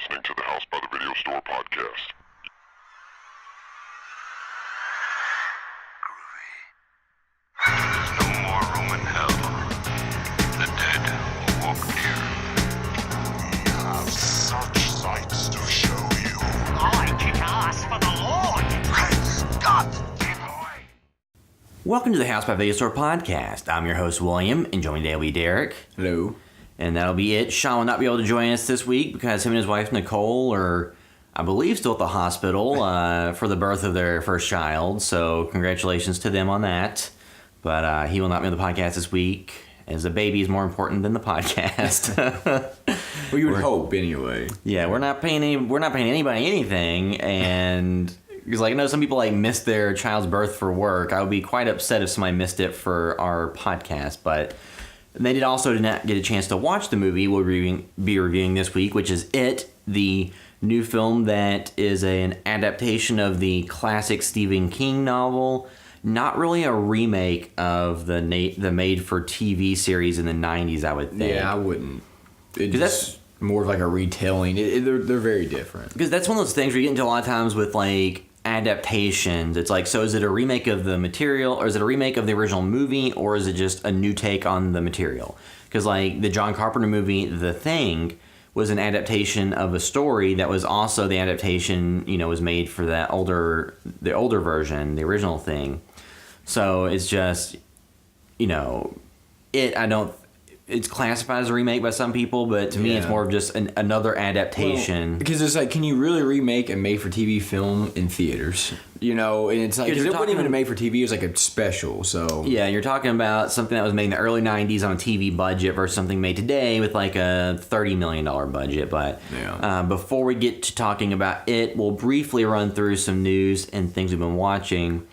listening to the House by the Video Store podcast. There's no more room in hell. The dead will walk near. We have such sights to show you. I kick ass for the Lord! Praise God! Give away! Welcome to the House by Video Store podcast. I'm your host, William, and joining today will be Derek. Hello. And that'll be it. Sean will not be able to join us this week because him and his wife, Nicole, are, I believe, still at the hospital for the birth of their first child. So congratulations to them on that. But he will not be on the podcast this week, as the baby is more important than the podcast. Well, you would hope, anyway. Yeah, we're not paying anybody anything, and because I know some people missed their child's birth for work. I would be quite upset if somebody missed it for our podcast, but they did not get a chance to watch the movie we'll be reviewing this week, which is It, the new film that is an adaptation of the classic Stephen King novel. Not really a remake of the made-for-TV series in the 90s, I would think. Yeah, I wouldn't. It's more of like a retelling. They're very different. Because that's one of those things where you get into a lot of times with adaptations. It's so is it a remake of the material, or is it a remake of the original movie, or is it just a new take on the material? Because the John Carpenter movie, The Thing, was an adaptation of a story that was also the adaptation, was made for the older version, the original Thing. So it's just, it's classified as a remake by some people, but to me it's more of just another adaptation. Well, because it's can you really remake a made-for-TV film in theaters? And it's because it wasn't even a made-for-TV, it was a special, so... Yeah, you're talking about something that was made in the early 90s on a TV budget versus something made today with a $30 million budget. But before we get to talking about it, we'll briefly run through some news and things we've been watching.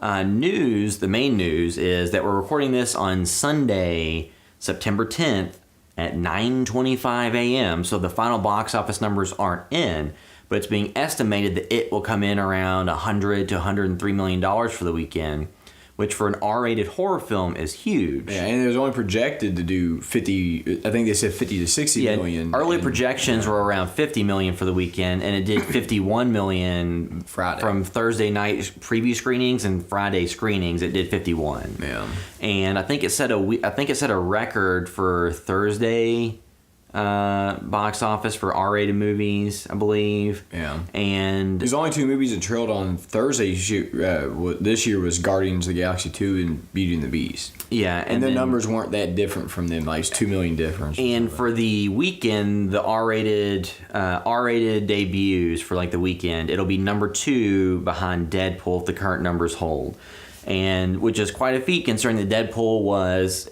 The main news is that we're recording this on Sunday, September 10th at 9:25 a.m. So the final box office numbers aren't in, but it's being estimated that it will come in around $100 to $103 million for the weekend, which for an R-rated horror film is huge. Yeah, and it was only projected to do 50, I think they said 50 to 60 million. Early projections were around 50 million for the weekend, and it did 51 million Friday. From Thursday night preview screenings and Friday screenings. It did 51. Yeah. And I think it set a record for Thursday box office for R-rated movies, I believe. Yeah. And there's only two movies that trailed on Thursday this year was Guardians of the Galaxy 2 and Beauty and the Beast. Yeah. And the numbers weren't that different from them. It's 2 million difference. And for the weekend, the R-rated debuts for the weekend, it'll be number 2 behind Deadpool if the current numbers hold. And which is quite a feat considering that Deadpool was,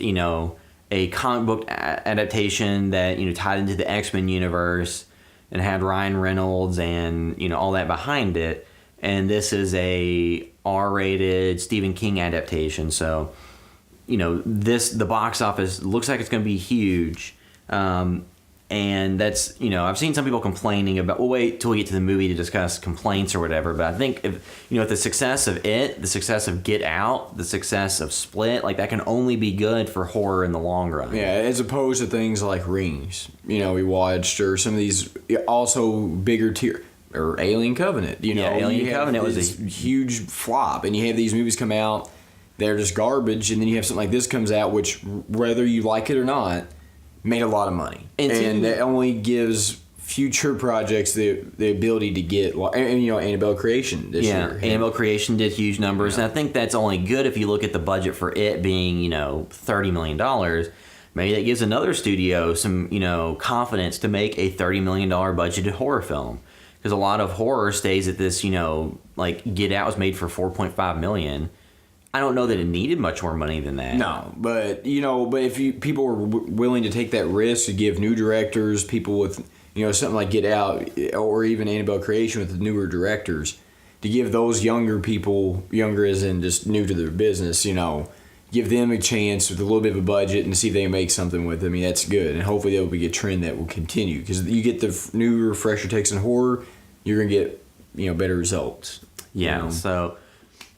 a comic book adaptation that tied into the X-Men universe and had Ryan Reynolds and all that behind it, and this is a R-rated Stephen King adaptation. So the box office looks like it's going to be huge, and that's I've seen some people complaining about. We'll wait till we get to the movie to discuss complaints or whatever. But I think if the success of It, the success of Get Out, the success of Split, that can only be good for horror in the long run. Yeah, as opposed to things like Rings, we watched, or some of these also bigger tier, or Alien Covenant. Alien Covenant was a huge flop, and you have these movies come out, they're just garbage, and then you have something like this comes out, which whether you like it or not, made a lot of money, and that only gives future projects the ability to get, Annabelle Creation this year. Yeah, Annabelle Creation did huge numbers, and I think that's only good if you look at the budget for it being, $30 million. Maybe that gives another studio some, confidence to make a $30 million budgeted horror film, because a lot of horror stays at this, Get Out was made for $4.5 million. I don't know that it needed much more money than that. No, but if people were willing to take that risk to give new directors, people with something like Get Out or even Annabelle Creation with the newer directors, to give those younger people, younger as in just new to their business, give them a chance with a little bit of a budget and see if they can make something with it. That's good, and hopefully that will be a trend that will continue, because you get the newer, fresher takes in horror, you're gonna get better results. Yeah.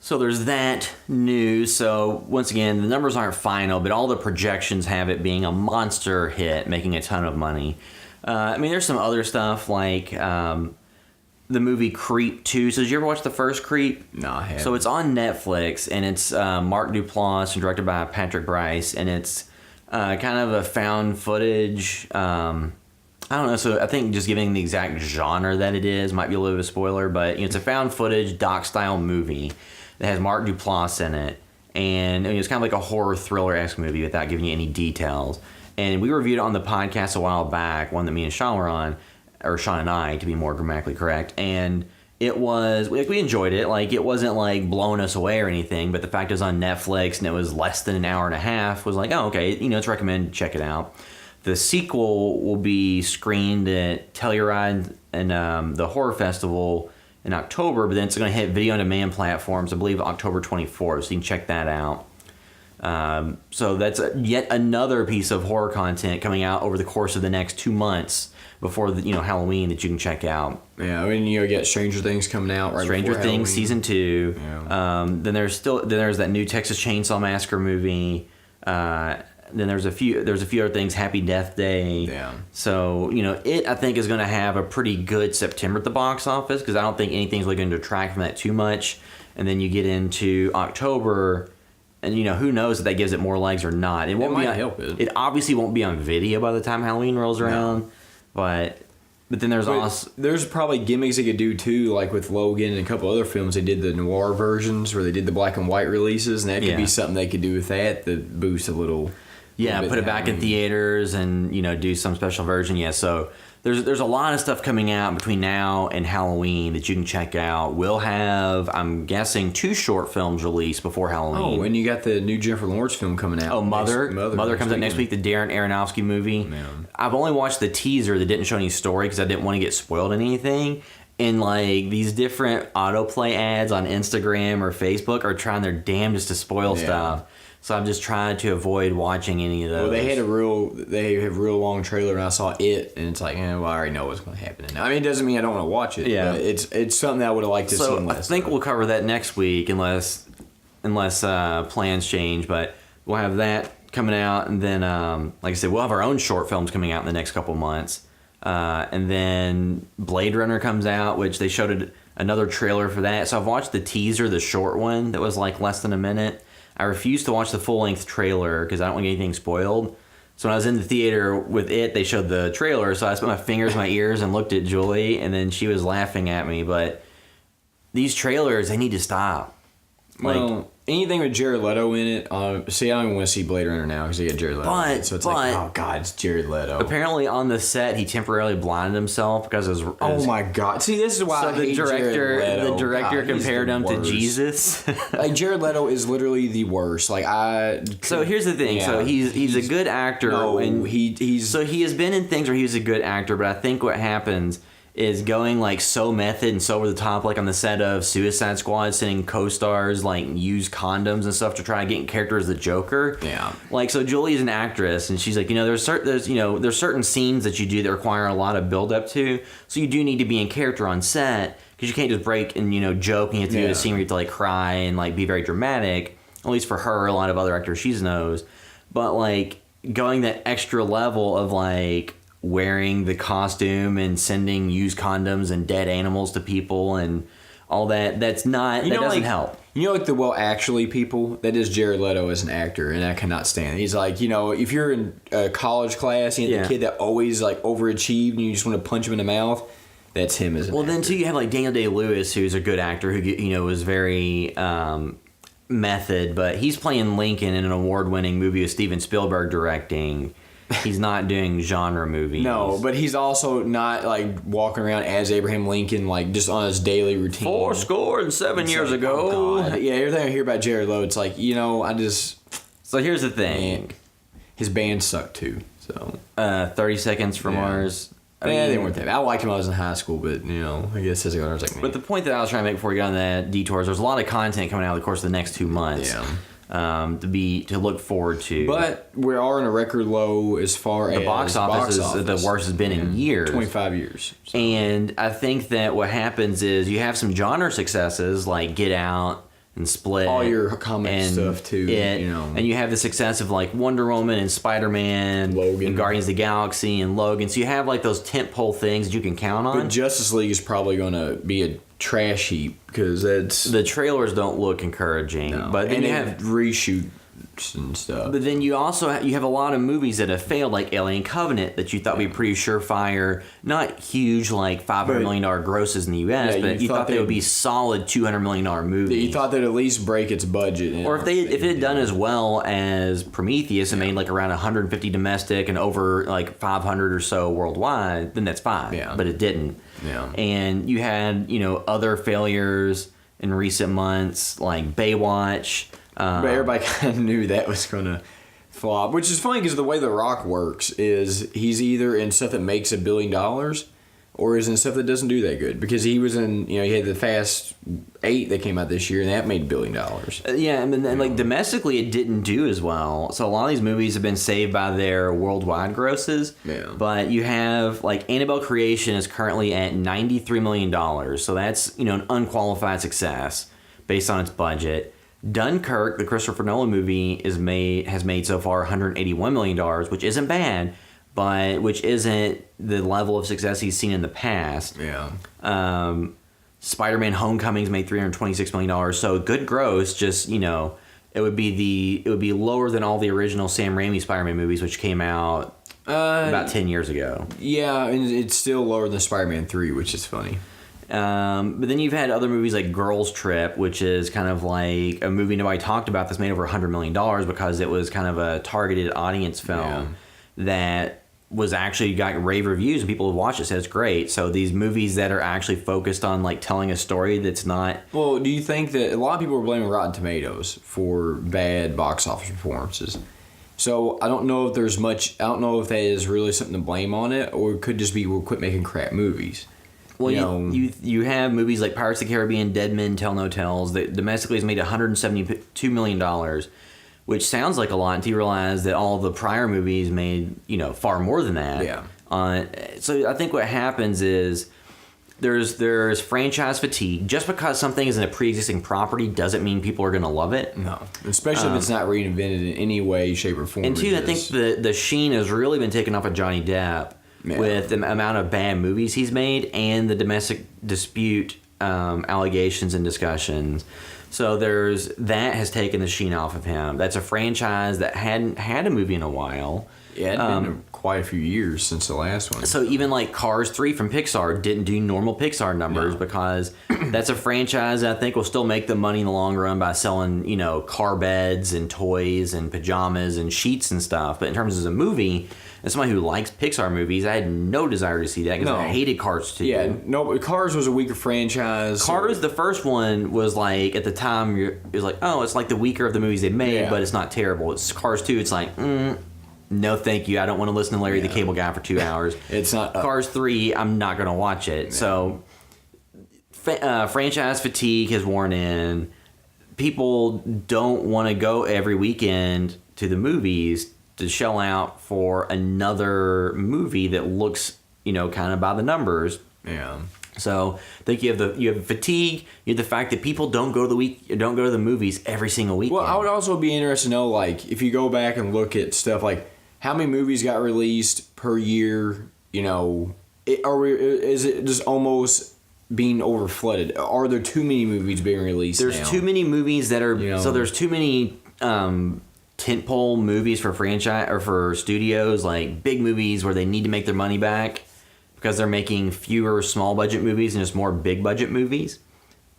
So there's that news. So once again, the numbers aren't final, but all the projections have it being a monster hit, making a ton of money. I mean, there's some other stuff like the movie Creep 2. So did you ever watch the first Creep? No, I haven't. So it's on Netflix, and it's Mark Duplass and directed by Patrick Brice, and it's kind of a found footage. I don't know. So I think just giving the exact genre that it is might be a little bit of a spoiler, but it's a found footage doc style movie that has Mark Duplass in it, and it's kind of like a horror thriller-esque movie without giving you any details. And we reviewed it on the podcast a while back, one that me and Sean were on, or Sean and I, to be more grammatically correct. And it was, like, we enjoyed it. Like, it wasn't, like, blowing us away or anything, but the fact it was on Netflix and it was less than an hour and a half was like, oh, okay, it's recommended, check it out. The sequel will be screened at Telluride and the Horror Festival in October, but then it's going to hit video-on-demand platforms, I believe, October 24th, so you can check that out. So that's yet another piece of horror content coming out over the course of the next 2 months before Halloween that you can check out. Yeah, I mean, you get Stranger Things coming out right Stranger before Things Halloween. Season 2. Yeah. Then there's that new Texas Chainsaw Massacre movie. Then there's a few other things. Happy Death Day. Yeah. So it I think is going to have a pretty good September at the box office because I don't think anything's really going to detract from that too much. And then you get into October, and who knows if that gives it more legs or not. It won't might be on, help it. It obviously won't be on video by the time Halloween rolls around. But then there's also there's probably gimmicks they could do too, like with Logan and a couple other films. They did the noir versions where they did the black and white releases, and that could be something they could do with that boost a little. put it back in theaters and do some special version. Yeah, so there's a lot of stuff coming out between now and Halloween that you can check out. We'll have, I'm guessing, 2 short films released before Halloween. Oh, and you got the new Jennifer Lawrence film coming out. Oh, Mother comes out next week, the Darren Aronofsky movie. Man. I've only watched the teaser that didn't show any story because I didn't want to get spoiled anything. And like these different autoplay ads on Instagram or Facebook are trying their damnedest to spoil stuff. So I'm just trying to avoid watching any of those. Well, they have a real long trailer, and I saw it, and it's like, I already know what's going to happen. I mean, it doesn't mean I don't want to watch it. Yeah. But it's something that I would have liked to see. So I think we'll cover that next week, unless plans change. But we'll have that coming out, and then, like I said, we'll have our own short films coming out in the next couple months. And then Blade Runner comes out, which they showed another trailer for that. So I've watched the teaser, the short one that was like less than a minute. I refused to watch the full-length trailer because I don't want to get anything spoiled. So when I was in the theater with it, they showed the trailer, so I put my fingers in my ears and looked at Julie, and then she was laughing at me. But these trailers, they need to stop. Well, anything with Jared Leto in it, I don't even want to see Blade Runner now because they got Jared Leto in it. So it's like, oh God, it's Jared Leto. Apparently on the set, he temporarily blinded himself because of his... Oh my God. See, this is why I hate Jared Leto. The director compared him to Jesus. Like, Jared Leto is literally the worst. So here's the thing. Yeah, so he's a good actor. No, and he has been in things where he was a good actor, but I think what happens is going like so method and so over the top, like on the set of Suicide Squad, sending co-stars like use condoms and stuff to try and get in character as the Joker. Yeah. Like, so Julie's an actress, and she's like, there's certain scenes that you do that require a lot of build up to, so you do need to be in character on set because you can't just break and joke, and you have to do a scene where you have to like cry and like be very dramatic. At least for her, a lot of other actors she knows, but like going that extra level of like wearing the costume and sending used condoms and dead animals to people and all that, that doesn't help. Like the actually people, that is Jared Leto as an actor, and I cannot stand it. He's like, if you're in a college class and the kid that always like overachieved and you just want to punch him in the mouth, that's him as an actor. Then too, you have like Daniel Day-Lewis, who's a good actor who was very method, but he's playing Lincoln in an award-winning movie with Steven Spielberg directing. He's not doing genre movies. No, but he's also not like walking around as Abraham Lincoln, like just on his daily routine. 407 years like, ago. Oh God. Yeah, everything I hear about Jared Leto, it's like, I just... So here's the thing. His band sucked too, so... 30 Seconds from Mars. They weren't that bad. I liked him when I was in high school, but, I guess as I was like... But the point that I was trying to make before we got on that detour is there's a lot of content coming out of the course of the next 2 months. Yeah. To look forward to. But we are in a record low as far as the box office is the worst it's been in years. 25 years. So. And I think that what happens is you have some genre successes like Get Out, and Split. All your comic and stuff, too, you know. And you have the success of like Wonder Woman and Spider-Man, Logan. and Guardians of the Galaxy and Logan. So you have like those tentpole things that you can count on. But Justice League is probably going to be a trash heap because that's... The trailers don't look encouraging. No. But then and you they have reshoots and stuff. But then you also you have a lot of movies that have failed, like Alien Covenant, that you thought would be pretty surefire, not huge like $500 million grosses in the U.S., Yeah, but you thought they would be solid $200 million movies. You thought they'd at least break its budget. Or if it had done as well as Prometheus and made like around 150 domestic and over like 500 or so worldwide, then that's fine. Yeah. But it didn't. Yeah. And you had other failures in recent months like Baywatch. But everybody kind of knew that was going to flop, which is funny because the way The Rock works is he's either in stuff that makes $1 billion or is in stuff that doesn't do that good. Because he was in, he had the Fast 8 that came out this year and that made $1 billion. Yeah, and then like domestically it didn't do as well. So a lot of these movies have been saved by their worldwide grosses. Yeah. But you have like Annabelle Creation is currently at $93 million. So that's, an unqualified success based on its budget. Dunkirk, the Christopher Nolan movie, has made so far $181 million, which isn't bad, but which isn't the level of success he's seen in the past. Yeah. Spider-Man: Homecoming's made $326 million, so good gross. Just it would be lower than all the original Sam Raimi Spider-Man movies, which came out about 10 years ago. Yeah, and it's still lower than Spider-Man 3, which is funny. But then you've had other movies like Girls Trip, which is kind of like a movie nobody talked about that's made over $100 million because it was kind of a targeted audience film that was actually got rave reviews and people who watched it said it's great. So these movies that are actually focused on like telling a story that's not... Well, do you think that a lot of people are blaming Rotten Tomatoes for bad box office performances? So I don't know if there's much... I don't know if that is really something to blame on it or it could just be we'll quit making crap movies. Well, you have movies like Pirates of the Caribbean, Dead Men Tell No Tales that domestically has made $172 million, which sounds like a lot until you realize that all the prior movies made far more than that. Yeah. So I think what happens is there's franchise fatigue. Just because something is in a pre-existing property doesn't mean people are going to love it. No, especially if it's not reinvented in any way, shape, or form. And two, I think the sheen has really been taken off of Johnny Depp. Yeah. With the amount of bad movies he's made and the domestic dispute allegations and discussions. So that has taken the sheen off of him. That's a franchise that hadn't had a movie in a while. Yeah, it's been quite a few years since the last one. So even like Cars 3 from Pixar didn't do normal Pixar numbers because that's a franchise that I think will still make them money in the long run by selling, car beds and toys and pajamas and sheets and stuff. But in terms of a movie... As somebody who likes Pixar movies, I had no desire to see that because I hated Cars 2. Yeah, no, Cars was a weaker franchise. Cars, the first one, was like, at the time, it was like, oh, it's like the weaker of the movies they made, but it's not terrible. It's Cars 2, it's like, no thank you, I don't want to listen to Larry the Cable Guy for 2 hours. It's not... Cars 3, I'm not going to watch it. Yeah. So, franchise fatigue has worn in. People don't want to go every weekend to the movies to shell out for another movie that looks, kind of by the numbers. Yeah. So I think you have fatigue. You have the fact that people don't go to the movies every single weekend. Well, I would also be interested to know, like, if you go back and look at stuff like how many movies got released per year. Is it just almost being overflooded? Are there too many movies being released? There's too many movies that are. So there's too many. Tentpole movies for franchise or for studios, like big movies where they need to make their money back because they're making fewer small budget movies and just more big budget movies.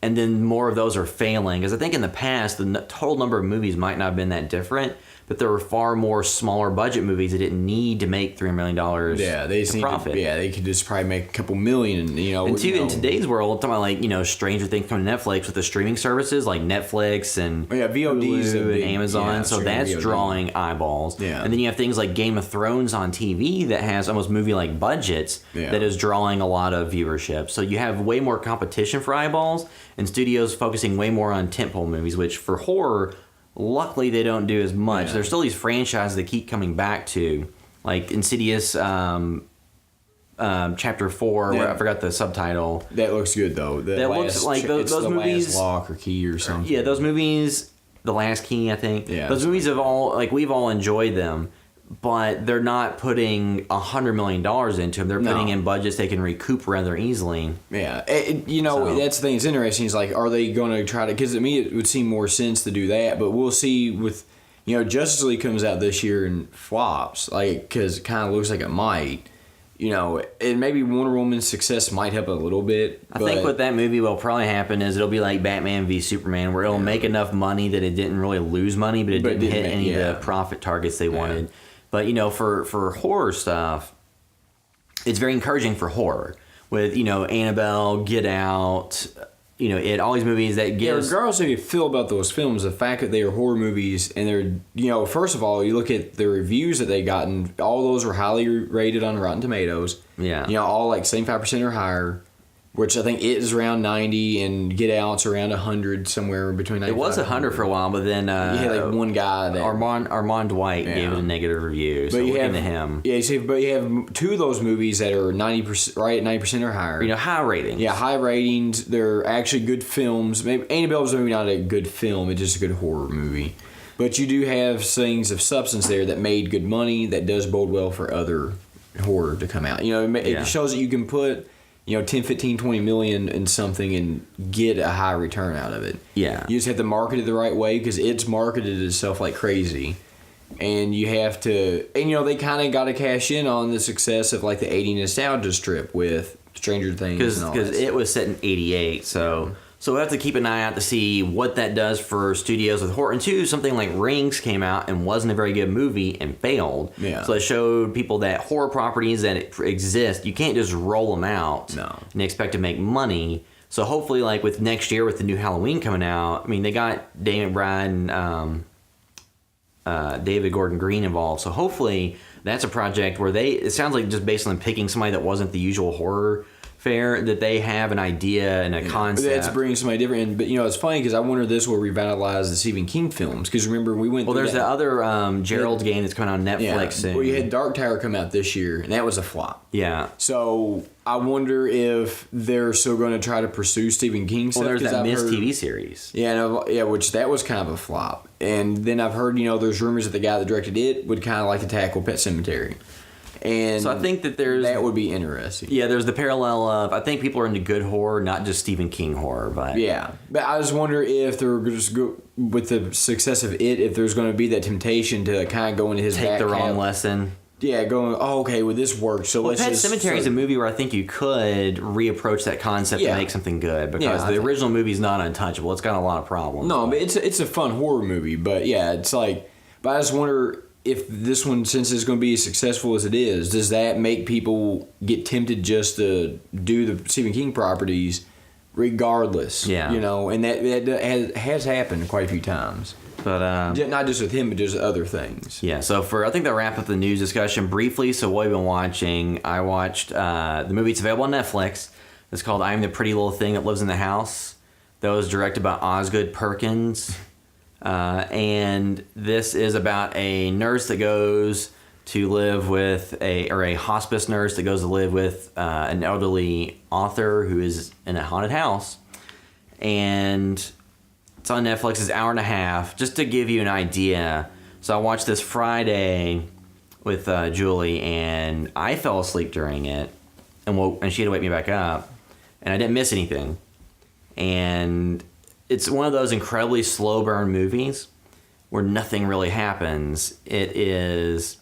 And then more of those are failing because I think in the past the total number of movies might not have been that different, but there were far more smaller budget movies that didn't need to make $3 million. Yeah, they just profit. They could just probably make a couple million. And in today's world, talking about like Stranger Things coming to Netflix with the streaming services like Netflix and VODs Hulu and Amazon, so that's VOD. Drawing eyeballs. Yeah. And then you have things like Game of Thrones on TV that has almost movie-like budgets that is drawing a lot of viewership. So you have way more competition for eyeballs, and studios focusing way more on tentpole movies, which for horror. Luckily, they don't do as much. There's still these franchises that keep coming back to, like Insidious, Chapter 4. Where Yeah. I forgot the subtitle. That looks good though. That looks like those the movies. last lock or key or something. Yeah, those movies. The Last Key, I think. Yeah. Those movies have all we've all enjoyed them, but they're not putting $100 million into them. They're putting in budgets they can recoup rather easily. Yeah, that's the thing. It's interesting. It's like, are they going to try to? Because to me, it would seem more sense to do that. But we'll see. With Justice League comes out this year and flops, because it kind of looks like it might. And maybe Wonder Woman's success might help a little bit. I think what that movie will probably happen is it'll be like Batman v Superman, where it'll make enough money that it didn't really lose money, but it didn't hit any of the profit targets they wanted. But for horror stuff, it's very encouraging for horror with Annabelle, Get Out, all these movies that gives. Regardless of how you feel about those films, the fact that they are horror movies and they're first of all, you look at the reviews that they gotten, all those are highly rated on Rotten Tomatoes. Yeah. All 75% or higher. Which I think it is around 90 and Get Out's around 100, somewhere between 95. It was 100 for a while, but then you had one guy that Armand Dwight gave it a negative review. So you have him. Yeah, but you have two of those movies that are 90%, right at 90% or higher. High ratings. Yeah, high ratings. They're actually good films. Maybe Annabelle's maybe not a good film. It's just a good horror movie. But you do have things of substance there that made good money. That does bode well for other horror to come out. It shows that you can put 10, 15, 20 million in something and get a high return out of it. Yeah. You just have to market it the right way because it's marketed itself like crazy. And you have to, they kind of got to cash in on the success of the 80 nostalgia strip with Stranger Things and all that. Because it was set in 88, so we'll have to keep an eye out to see what that does for studios with horror. And two, something like Rings came out and wasn't a very good movie and failed. Yeah. So it showed people that horror properties that exist, you can't just roll them out and expect to make money. So hopefully, with next year with the new Halloween coming out, they got David Bride and David Gordon Green involved. So hopefully that's a project where it sounds like just based on picking somebody that wasn't the usual horror fair, that they have an idea and a concept. That's bringing somebody different in. But it's funny because I wonder if this will revitalize the Stephen King films. Because remember, we went. Well, there's the other Gerald's Game that's coming on Netflix soon. Well, you had Dark Tower come out this year, and that was a flop. Yeah. So I wonder if they're still going to try to pursue Stephen King stuff. Well, there's that Mist TV series. Yeah, which that was kind of a flop. And then I've heard there's rumors that the guy that directed it would kind of like to tackle Pet Sematary. And so I think that would be interesting. Yeah, there's the parallel of I think people are into good horror, not just Stephen King horror. But but I just wonder if they're just go with the success of it, if there's going to be that temptation to kind of go into his take the wrong lesson. Yeah, going well, this works. So let's Pet Sematary is a movie where I think you could reapproach that concept and make something good because the original movie is not untouchable. It's got a lot of problems. No, but it's a fun horror movie. But it's but I just wonder if this one, since it's going to be as successful as it is, does that make people get tempted just to do the Stephen King properties regardless? Yeah. And that has happened quite a few times. But not just with him, but just other things. Yeah, so I think that wrap up the news discussion briefly. So what we've been watching, I watched the movie. It's available on Netflix. It's called I'm the Pretty Little Thing That Lives in the House. That was directed by Osgood Perkins. And this is about a nurse that goes to live with a hospice nurse that goes to live with an elderly author who is in a haunted house. And it's on Netflix. It's an hour and a half. Just to give you an idea. So I watched this Friday with Julie, and I fell asleep during it, and she had to wake me back up, and I didn't miss anything. And it's one of those incredibly slow burn movies where nothing really happens. It is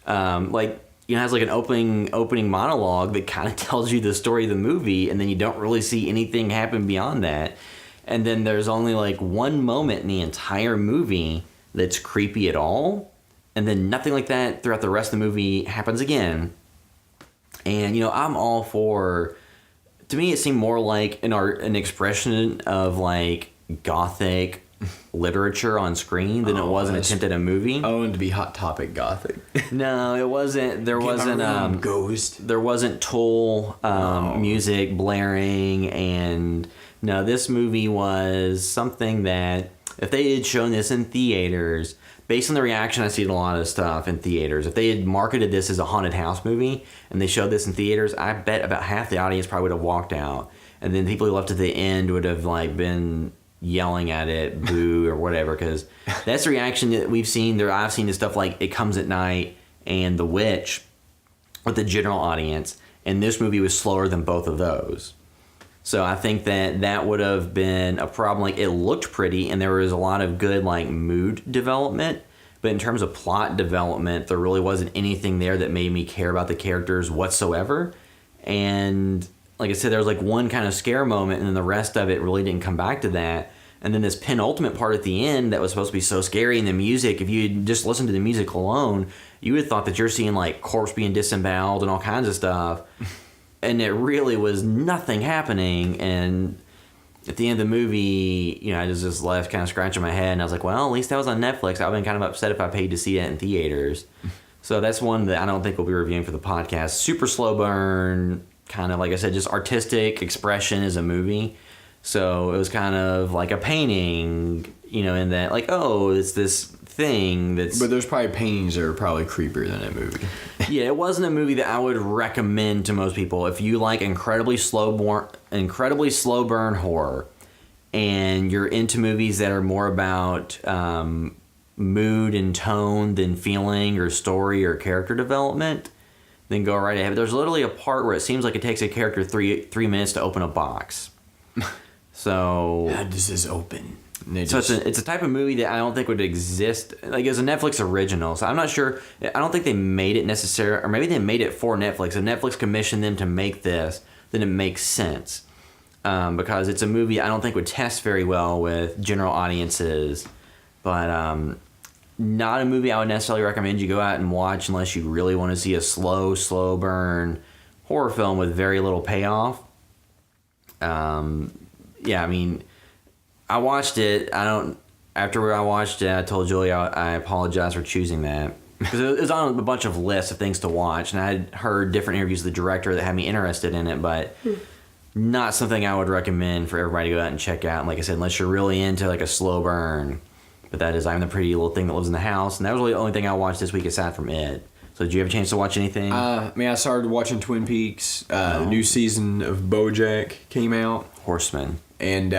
has an opening monologue that kind of tells you the story of the movie, and then you don't really see anything happen beyond that. And then there's only one moment in the entire movie that's creepy at all, and then nothing like that throughout the rest of the movie happens again. And I'm all for. To me, it seemed more like an expression of gothic literature on screen than it was an attempt at a movie. Oh, and to be Hot Topic gothic. No, it wasn't. There wasn't Ghost. There wasn't Tool music blaring, and no, this movie was something that if they had shown this in theaters, based on the reaction I see to a lot of stuff in theaters, if they had marketed this as a haunted house movie and they showed this in theaters, I bet about half the audience probably would have walked out. And then people who left at the end would have like been yelling at it, boo or whatever, because that's the reaction that we've seen. I've seen the stuff like It Comes at Night and The Witch with the general audience, and this movie was slower than both of those. So I think that would have been a problem. Like, it looked pretty and there was a lot of good like mood development, but in terms of plot development, there really wasn't anything there that made me care about the characters whatsoever. And like I said, there was like one kind of scare moment, and then the rest of it really didn't come back to that. And then this penultimate part at the end that was supposed to be so scary, and the music, if you just listened to the music alone, you would have thought that you're seeing like corpse being disemboweled and all kinds of stuff. And it really was nothing happening. And at the end of the movie, you know, I just left kind of scratching my head, and I was like, well, at least that was on Netflix. I've been kind of upset if I paid to see it in theaters. So that's one that I don't think we'll be reviewing for the podcast. Super slow burn, kind of, like I said, just artistic expression as a movie. So it was kind of like a painting, you know, in that, like, oh, it's this thing that's... But there's probably paintings that are probably creepier than that movie. Yeah, it wasn't a movie that I would recommend to most people. If you like incredibly slow burn horror, and you're into movies that are more about mood and tone than feeling or story or character development, then go right ahead. But there's literally a part where it seems like it takes a character three minutes to open a box. So how does this open? So it's a type of movie that I don't think would exist. Like, it's a Netflix original, so I'm not sure. I don't think they made it necessarily, or maybe they made it for Netflix. If Netflix commissioned them to make this, then it makes sense. Because it's a movie I don't think would test very well with general audiences. But not a movie I would necessarily recommend you go out and watch unless you really want to see a slow burn horror film with very little payoff. Yeah, I mean, I watched it. After I watched it, I told Julia I apologize for choosing that, because it was on a bunch of lists of things to watch, and I had heard different interviews with the director that had me interested in it, but not something I would recommend for everybody to go out and check out. And like I said, unless you're really into like a slow burn. But that is I'm the Pretty Little Thing That Lives in the House, and that was really the only thing I watched this week aside from it. So did you have a chance to watch anything? I started watching Twin Peaks. The new season of BoJack came out. Horseman. And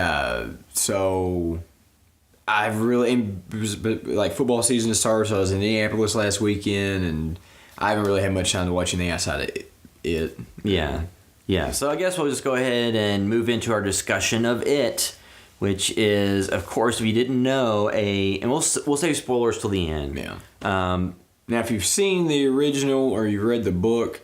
so I've really, like, football season has started, so I was in Indianapolis last weekend, and I haven't really had much time to watch anything outside of it. Yeah. So I guess we'll just go ahead and move into our discussion of it, which is, of course, if you didn't know, and we'll save spoilers till the end. Yeah. Now, if you've seen the original or you've read the book,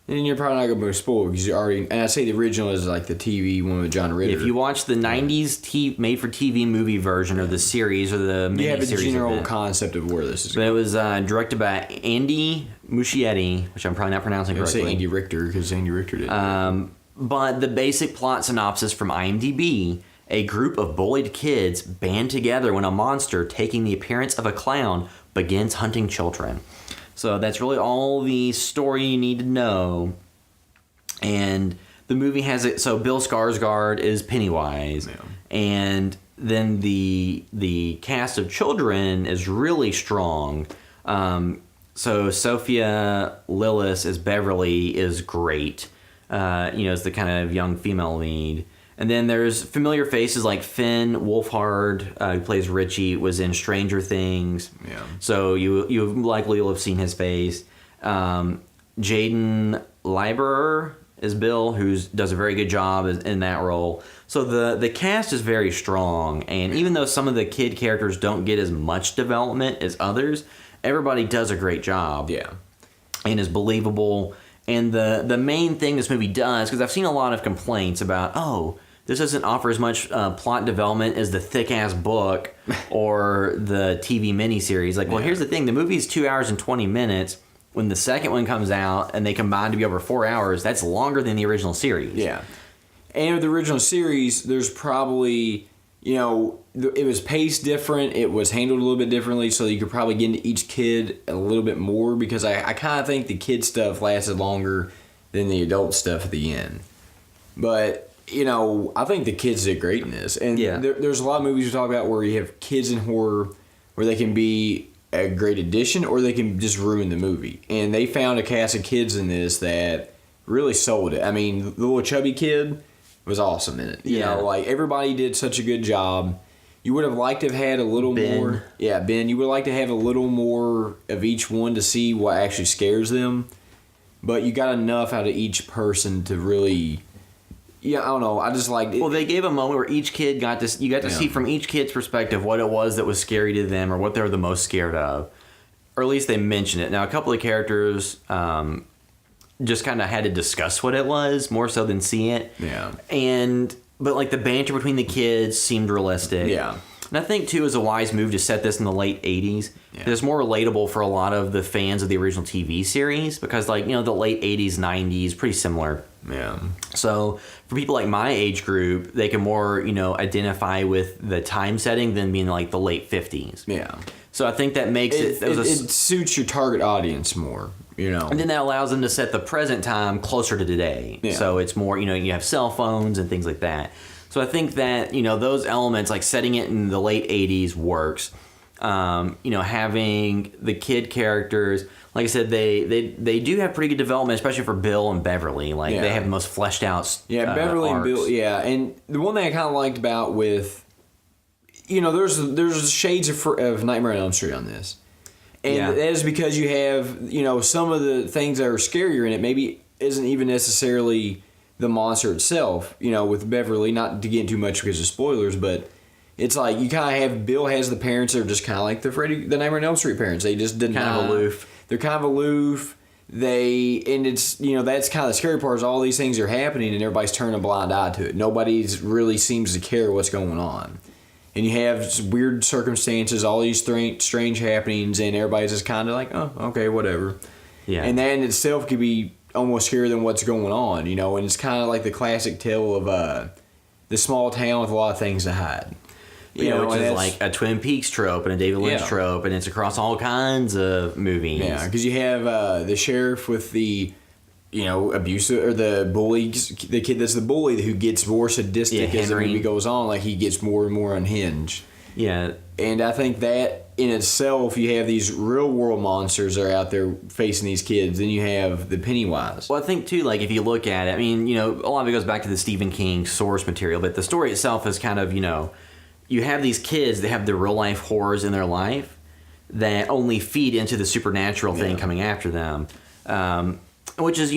then you're probably not going to be spoiled, because you already... And I say the original is like the TV one with John Ritter. If you watch the 90s made-for-TV movie version of the series or the mini-series, you have a general concept of where this is going. But it was directed by Andy Muschietti, which I'm probably not pronouncing correctly. I say Andy Richter, because Andy Richter did it. But the basic plot synopsis from IMDb: a group of bullied kids band together when a monster taking the appearance of a clown begins hunting children. So that's really all the story you need to know. And the movie has it. So Bill Skarsgård is Pennywise, and then the cast of children is really strong. So Sophia Lillis as Beverly is great. As the kind of young female lead. And then there's familiar faces like Finn Wolfhard, who plays Richie, was in Stranger Things. Yeah. So you likely will have seen his face. Jaden Lieberer is Bill, who does a very good job in that role. So the cast is very strong, and even though some of the kid characters don't get as much development as others, everybody does a great job. Yeah. And is believable. And the main thing this movie does, because I've seen a lot of complaints about, this doesn't offer as much plot development as the thick-ass book or the TV miniseries. Like, well, here's the thing. The movie's 2 hours and 20 minutes. When the second one comes out and they combine to be over 4 hours, that's longer than the original series. Yeah. And with the original series, there's probably, it was paced different. It was handled a little bit differently, so you could probably get into each kid a little bit more, because I kind of think the kid stuff lasted longer than the adult stuff at the end. But, I think the kids did great in this. And there's a lot of movies we talk about where you have kids in horror where they can be a great addition, or they can just ruin the movie. And they found a cast of kids in this that really sold it. I mean, the little chubby kid was awesome in it. You know, like everybody did such a good job. You would have liked to have had a little more. Yeah, Ben. You would like to have a little more of each one to see what actually scares them. But you got enough out of each person to really. Yeah, I don't know. I just like. Well, they gave a moment where each kid got to. You got to see from each kid's perspective what it was that was scary to them, or what they were the most scared of, or at least they mentioned it. Now, a couple of characters. Just kind of had to discuss what it was more so than see it. Yeah. But like the banter between the kids seemed realistic. Yeah. And I think too it was a wise move to set this in the late 80s. Yeah. It's more relatable for a lot of the fans of the original TV series because like, the late 80s, 90s, pretty similar. Yeah. So for people like my age group, they can more, identify with the time setting than being like the late 50s. Yeah. So I think that makes it suits your target audience more. And then that allows them to set the present time closer to today. Yeah. So it's more, you have cell phones and things like that. So I think that, those elements, like setting it in the late 80s works. Having the kid characters, like I said, they do have pretty good development, especially for Bill and Beverly. Like, they have the most fleshed out Beverly arcs. and Bill, yeah. And the one thing I kind of liked about with, there's shades of Nightmare on Elm Street on this. And that is because you have, some of the things that are scarier in it maybe isn't even necessarily the monster itself, with Beverly, not to get into too much because of spoilers, but it's like you kind of have, Bill has the parents that are just kind of like the Nightmare on Elm Street parents. They just didn't kind of aloof. They're kind of aloof. And it's, that's kind of the scary part is all these things are happening and everybody's turning a blind eye to it. Nobody really seems to care what's going on. And you have weird circumstances, all these strange happenings, and everybody's just kind of like, oh, okay, whatever. Yeah. And that in itself could be almost scarier than what's going on, and it's kind of like the classic tale of the small town with a lot of things to hide. Which is like a Twin Peaks trope and a David Lynch trope, and it's across all kinds of movies. Yeah, because you have the sheriff with the abusive, or the bully, the kid that's the bully who gets more sadistic as the movie goes on. Like, he gets more and more unhinged. Yeah. And I think that in itself, you have these real world monsters that are out there facing these kids. Then you have the Pennywise. Well, I think, too, like, if you look at it, I mean, a lot of it goes back to the Stephen King source material, but the story itself is kind of, you have these kids that have the real life horrors in their life that only feed into the supernatural thing coming after them. Which is,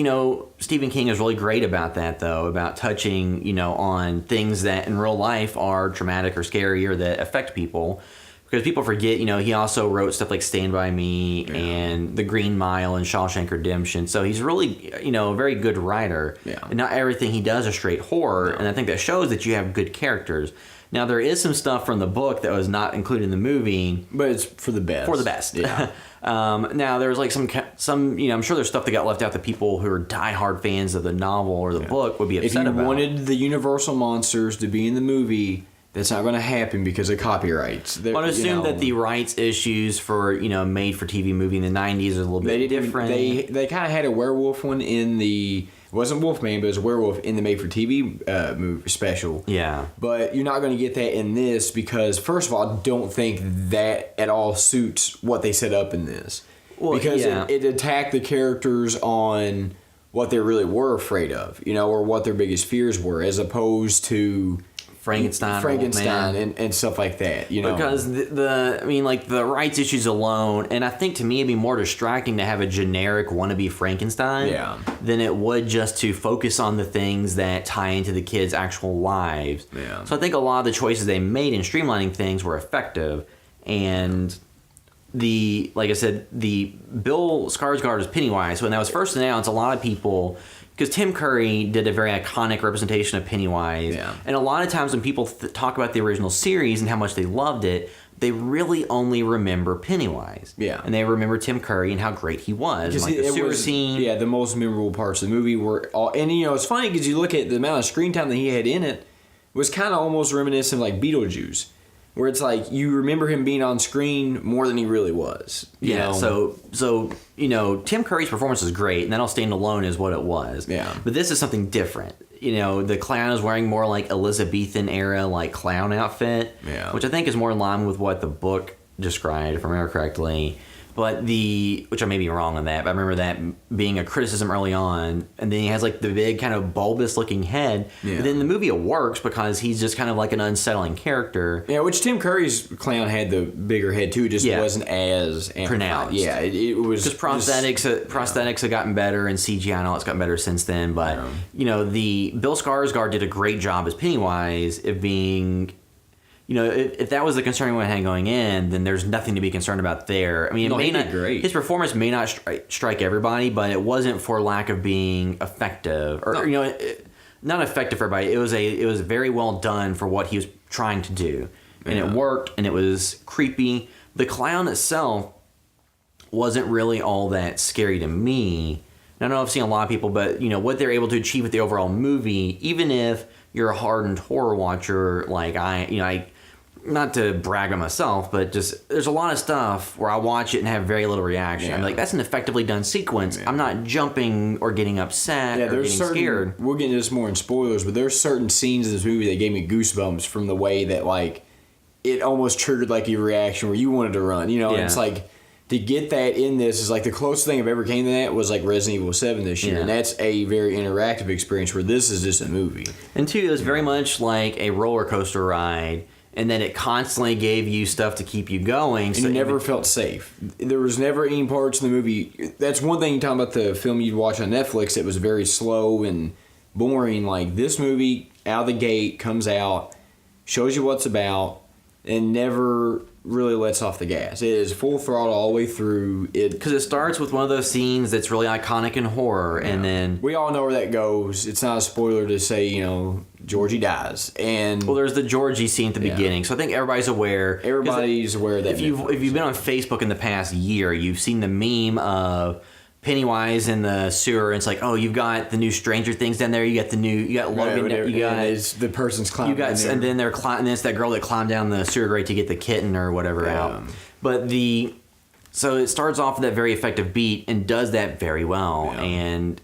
Stephen King is really great about that, though, about touching, on things that in real life are traumatic or scary or that affect people. Because people forget, he also wrote stuff like Stand By Me and The Green Mile and Shawshank Redemption. So he's really, a very good writer. Yeah. And not everything he does is straight horror. No. And I think that shows that you have good characters. Now, there is some stuff from the book that was not included in the movie. But it's for the best. For the best. Yeah. Now, there's like some, I'm sure there's stuff that got left out that people who are diehard fans of the novel or the book would be upset about. If you wanted the Universal monsters to be in the movie, that's not going to happen because of copyrights. I would assume that the rights issues for, made-for-TV movie in the 90s are a little bit different. They kind of had a werewolf one in the... It wasn't Wolfman, but it was a werewolf in the made-for-TV movie special. Yeah. But you're not going to get that in this because, first of all, I don't think that at all suits what they set up in this. Well, because it attacked the characters on what they really were afraid of, or what their biggest fears were, as opposed to... Frankenstein and stuff like that, Because the rights issues alone, and I think to me it'd be more distracting to have a generic wannabe Frankenstein than it would just to focus on the things that tie into the kids' actual lives. Yeah. So I think a lot of the choices they made in streamlining things were effective, and like I said, the Bill Skarsgård as Pennywise, when that was first announced, a lot of people... Because Tim Curry did a very iconic representation of Pennywise. Yeah. And a lot of times when people talk about the original series and how much they loved it, they really only remember Pennywise. Yeah. And they remember Tim Curry and how great he was. And like the sewer scene. Yeah, the most memorable parts of the movie were all... And, it's funny because you look at the amount of screen time that he had in it was kind of almost reminiscent of like Beetlejuice. Where it's like you remember him being on screen more than he really was. You know? So Tim Curry's performance is great, and that'll stand alone as what it was. Yeah. But this is something different. The clown is wearing more like Elizabethan era like clown outfit, which I think is more in line with what the book described, if I remember correctly. But which I may be wrong on that, but I remember that being a criticism early on. And then he has like the big kind of bulbous looking head. Yeah. But then in the movie it works because he's just kind of like an unsettling character. Yeah, which Tim Curry's clown had the bigger head too, just wasn't as amplified. Pronounced. Yeah, it was Because prosthetics have gotten better and CGI and all it's gotten better since then. But the Bill Skarsgård did a great job as Pennywise of being. If that was the concern we had going in, then there's nothing to be concerned about there. I mean, he did great. His performance may not strike everybody, but it wasn't for lack of being effective, or not effective for everybody. It was very well done for what he was trying to do, and it worked, and it was creepy. The clown itself wasn't really all that scary to me. I don't know if I've seen a lot of people, but what they're able to achieve with the overall movie, even if you're a hardened horror watcher like I not to brag on myself, but just there's a lot of stuff where I watch it and have very little reaction. I'm like, that's an effectively done sequence. I'm not jumping or getting upset or getting scared. We'll get into this more in spoilers, but there's certain scenes in this movie that gave me goosebumps from the way that like it almost triggered like a reaction where you wanted to run. And it's like to get that in this is like the closest thing I've ever came to that was like Resident Evil 7 this year, and that's a very interactive experience where this is just a movie. And two, it was very much like a roller coaster ride. And then it constantly gave you stuff to keep you going. And you never felt safe. There was never any parts in the movie. That's one thing you talk about the film you'd watch on Netflix that was very slow and boring. Like this movie, out of the gate, comes out, shows you what's about, and never really lets off the gas. It is full throttle all the way through. Because it starts with one of those scenes that's really iconic in horror, and then we all know where that goes. It's not a spoiler to say, Georgie dies, and there's the Georgie scene at the beginning. So I think everybody's aware. Everybody's aware of that. If you've been on Facebook in the past year, you've seen the meme of Pennywise in the sewer. And it's like, oh, you've got the new Stranger Things down there. You got Logan. It's the person's climbing. And then they're climbing. And it's that girl that climbed down the sewer grate to get the kitten or whatever out. But so it starts off with that very effective beat and does that very well. Yeah. And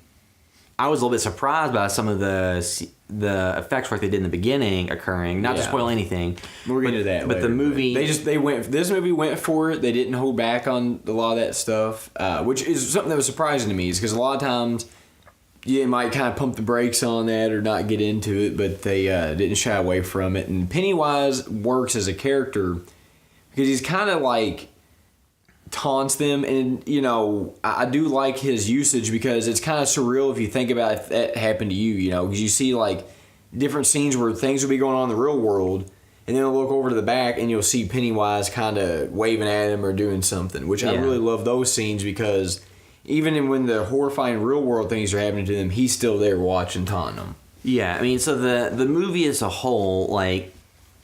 I was a little bit surprised by some of the effects work they did in the beginning occurring. Not to spoil anything. We'll get into that. But later, the movie, this movie went for it. They didn't hold back on a lot of that stuff, which is something that was surprising to me. Is because a lot of times you might kind of pump the brakes on that or not get into it, but they didn't shy away from it. And Pennywise works as a character because he's kind of like taunts them, and I do like his usage because it's kind of surreal if you think about if that happened to you, because you see like different scenes where things will be going on in the real world, and then they'll look over to the back and you'll see Pennywise kind of waving at him or doing something, which I really love those scenes because even when the horrifying real world things are happening to them, he's still there watching, taunting them. Yeah, I mean, so the movie as a whole, like,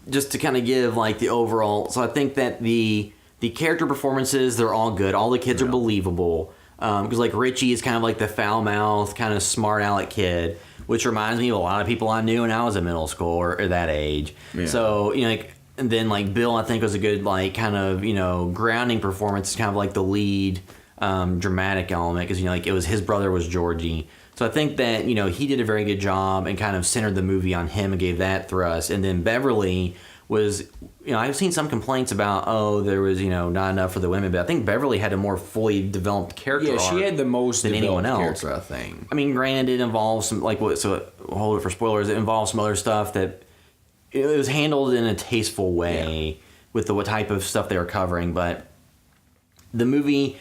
just to kind of give like the overall, so I think that the character performances, they're all good. All the kids are believable. Because like Richie is kind of like the foul-mouthed, kind of smart aleck kid, which reminds me of a lot of people I knew when I was in middle school or that age. Yeah. So, and then like Bill, I think was a good like kind of, grounding performance. It's kind of like the lead dramatic element because, like it was his brother was Georgie. So I think that, he did a very good job and kind of centered the movie on him and gave that thrust. And then Beverly was, I've seen some complaints about, there was, not enough for the women, but I think Beverly had a more fully developed character arc. Yeah, she had the most than anyone else. Character, I think. I mean, granted, it involves some, so hold it for spoilers, it involves some other stuff that it was handled in a tasteful way with what type of stuff they were covering, but the movie,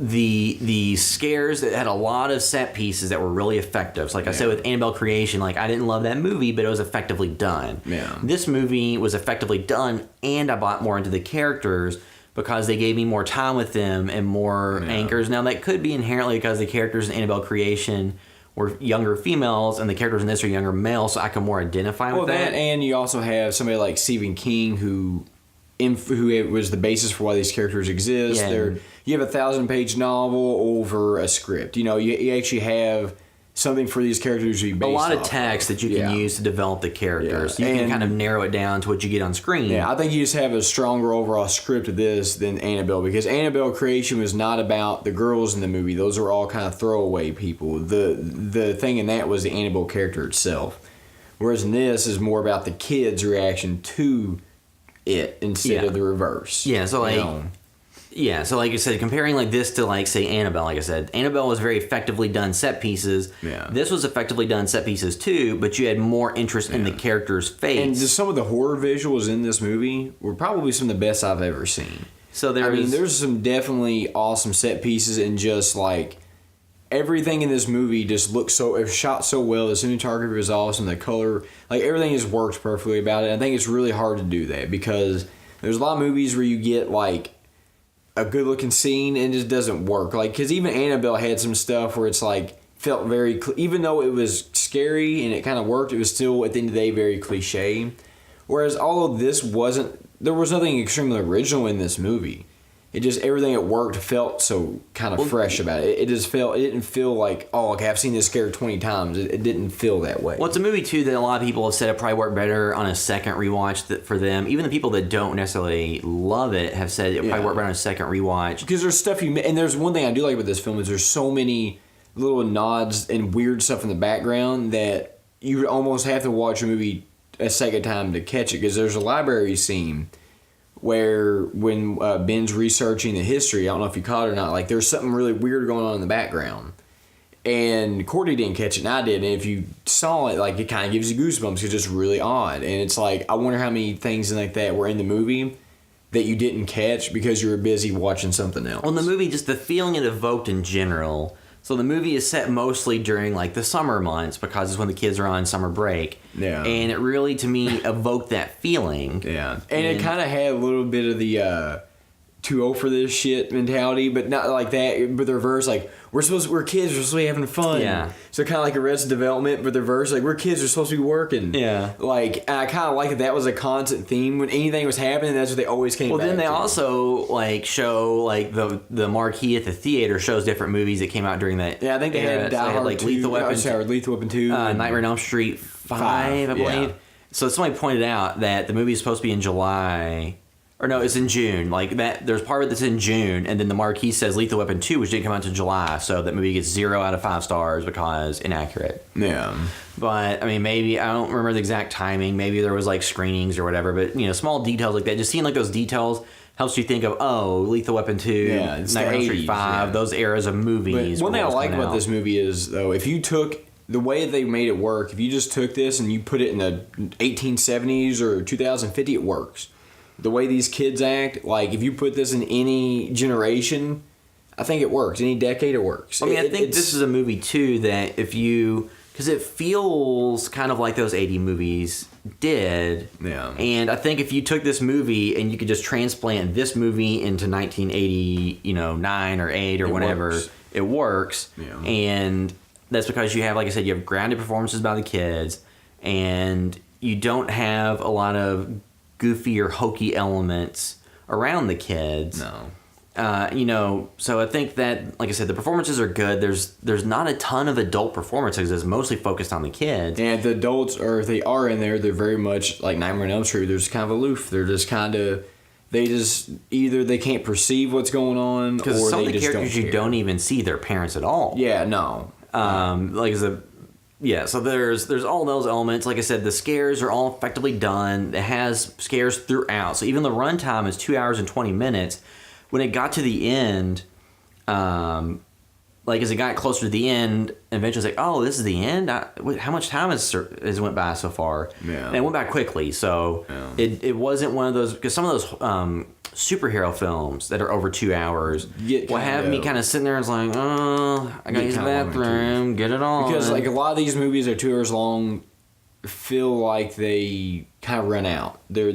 the scares that had a lot of set pieces that were really effective. So like I said with Annabelle Creation, like I didn't love that movie, but it was effectively done. Yeah. This movie was effectively done, and I bought more into the characters because they gave me more time with them and more anchors. Now that could be inherently because the characters in Annabelle Creation were younger females and the characters in this are younger males, so I can more identify with that. And you also have somebody like Stephen King who was the basis for why these characters exist. Yeah. You have a 1,000-page novel over a script. You actually have something for these characters to be based on. A lot of text that you can use to develop the characters. You can kind of narrow it down to what you get on screen. Yeah, I think you just have a stronger overall script of this than Annabelle, because Annabelle Creation was not about the girls in the movie. Those are all kind of throwaway people. The thing in that was the Annabelle character itself. Whereas in this is more about the kids' reaction to it instead of the reverse. Yeah, so like, you know? yeah, so like I said, comparing like this to like say Annabelle, like I said, Annabelle was very effectively done set pieces. Yeah. This was effectively done set pieces too, but you had more interest in the character's face. And just some of the horror visuals in this movie were probably some of the best I've ever seen. So there's some definitely awesome set pieces, and just like everything in this movie just looks so, it was shot so well. The cinematography was awesome. The color, like everything just works perfectly about it. I think it's really hard to do that because there's a lot of movies where you get like a good looking scene and it just doesn't work. Like, because even Annabelle had some stuff where it's like felt very, even though it was scary and it kind of worked, it was still at the end of the day very cliche. Whereas all of this wasn't, there was nothing extremely original in this movie. It just, everything that worked felt so kind of fresh about it. It just felt, it didn't feel like, oh, okay, I've seen this scare 20 times. It didn't feel that way. Well, it's a movie too that a lot of people have said it probably worked better on a second rewatch for them. Even the people that don't necessarily love it have said it probably worked better on a second rewatch. Because there's stuff and there's one thing I do like about this film is there's so many little nods and weird stuff in the background that you would almost have to watch a movie a second time to catch it. Because there's a library scene where when Ben's researching the history, I don't know if you caught it or not, like there's something really weird going on in the background. And Courtney didn't catch it, and I did. And if you saw it, like it kind of gives you goosebumps because it's just really odd. And it's like, I wonder how many things like that were in the movie that you didn't catch because you were busy watching something else. Well, the movie, just the feeling it evoked in general. So the movie is set mostly during like the summer months because it's when the kids are on summer break. Yeah. And it really, to me, evoked that feeling. Yeah. And it kind of had a little bit of the too old for this shit mentality, but not like that. But the reverse, like we're kids, we're supposed to be having fun. Yeah. So kind of like Arrested Development, but the reverse, like we're kids, we're supposed to be working. Yeah. Like, and I kind of like that was a constant theme when anything was happening. That's what they always came. Well, back then they to. also like show like the marquee at the theater shows different movies that came out during that. Yeah, I think they era. had So Die Hard like 2, Lethal Weapon, Lethal Weapon 2, Nightmare on Elm Street 5, I believe. yeah. So somebody pointed out that the movie is supposed to be in July. Or no, it's in June. Like that, there's part of it that's in June, and then the marquee says Lethal Weapon 2, which didn't come out until July, so that movie gets 0 out of 5 stars because inaccurate. Yeah. But I mean, maybe I don't remember the exact timing. Maybe there was like screenings or whatever. But you know, small details like that. Just seeing like those details helps you think of Lethal Weapon 2, Nightmare on Elm Street 5, those eras of movies. But one thing I like about this movie is though, if you took the way they made it work, if you just took this and you put it in the 1870s or 2050, it works. The way these kids act, like if you put this in any generation, I think it works. Any decade, it works. I mean, I think this is a movie too that if you, because it feels kind of like those 80 movies did. Yeah. And I think if you took this movie and you could just transplant this movie into 1980, 9 or 8 or whatever, it works. Yeah. And that's because you have, like I said, you have grounded performances by the kids, and you don't have a lot of goofy or hokey elements around the kids. No. So I think that, like I said, the performances are good. There's not a ton of adult performances. It's mostly focused on the kids. And the adults, or if they are in there, they're very much like Nightmare on Elm Street. They're just kind of aloof. They're just kind of, they just, either they can't perceive what's going on, or Because some they of the just characters don't you care. don't even see their parents at all. Yeah, no. So there's all those elements. Like I said, the scares are all effectively done. It has scares throughout. So even the runtime is 2 hours and 20 minutes. When it got to the end, as it got closer to the end, eventually it's like, oh, this is the end? How much time has went by so far? Yeah. And it went by quickly. So it wasn't one of those, because some of those superhero films that are over 2 hours will have me kind of sitting there and it's like, oh, I gotta use the bathroom, get it on. Because like a lot of these movies are 2 hours long, feel like they kind of run out. They're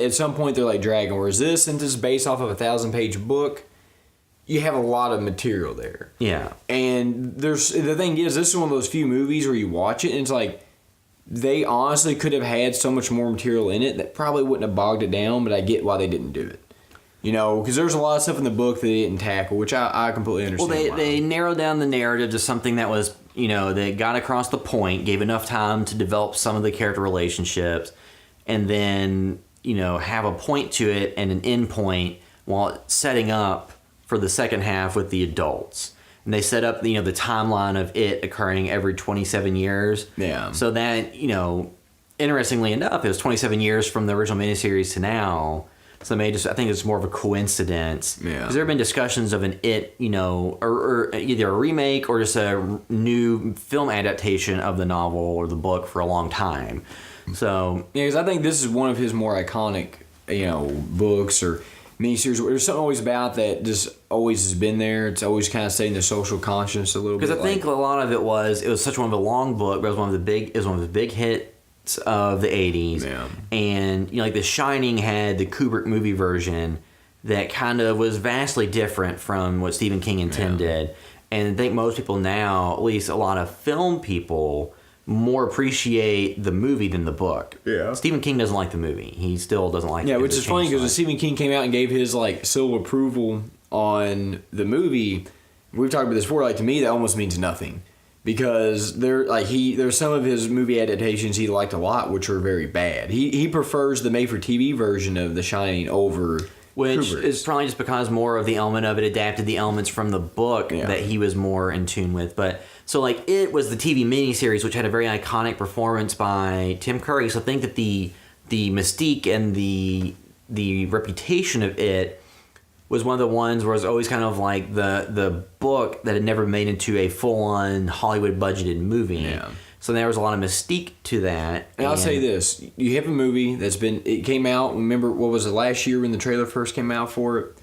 at some point they're like dragging. Whereas this, since it's based off of a 1,000-page book, you have a lot of material there. Yeah. And the thing is, this is one of those few movies where you watch it and it's like, they honestly could have had so much more material in it that probably wouldn't have bogged it down, but I get why they didn't do it. Because there's a lot of stuff in the book that they didn't tackle, which I completely understand. Well, they narrowed down the narrative to something that was, they got across the point, gave enough time to develop some of the character relationships, and then, have a point to it and an end point while setting up for the second half with the adults. And they set up, the timeline of it occurring every 27 years. Yeah. So that, interestingly enough, it was 27 years from the original miniseries to now. So I think it's more of a coincidence. Yeah. Because there have been discussions of an It, or either a remake or just a new film adaptation of the novel or the book for a long time. So Yeah, because I think this is one of his more iconic, books or miniseries. There's something always about that just always has been there. It's always kind of stayed in the social conscience a little bit. because I think a lot of it was such one of a long book, but it was one of the big hits of the 80s. Yeah. And like The Shining had the Kubrick movie version that kind of was vastly different from what Stephen King and Tim did. And I think most people now, at least a lot of film people, more appreciate the movie than the book. Yeah. Stephen King doesn't like the movie. He still doesn't like Yeah, it. which is funny because when Stephen King came out and gave his seal of approval on the movie, we've talked about this before. To me, that almost means nothing because there's some of his movie adaptations he liked a lot, which are very bad. He prefers the made-for-TV version of The Shining over Which Kubrick's. is probably just because more of the element of it adapted the elements from the book Yeah. that he was more in tune with. But so it was the TV miniseries, which had a very iconic performance by Tim Curry. So I think that the mystique and the reputation of it was one of the ones where it was always kind of like the book that had never made into a full-on Hollywood budgeted movie. Yeah. So there was a lot of mystique to that. And I'll say this: you have a movie it came out. Remember what was it last year when the trailer first came out for it?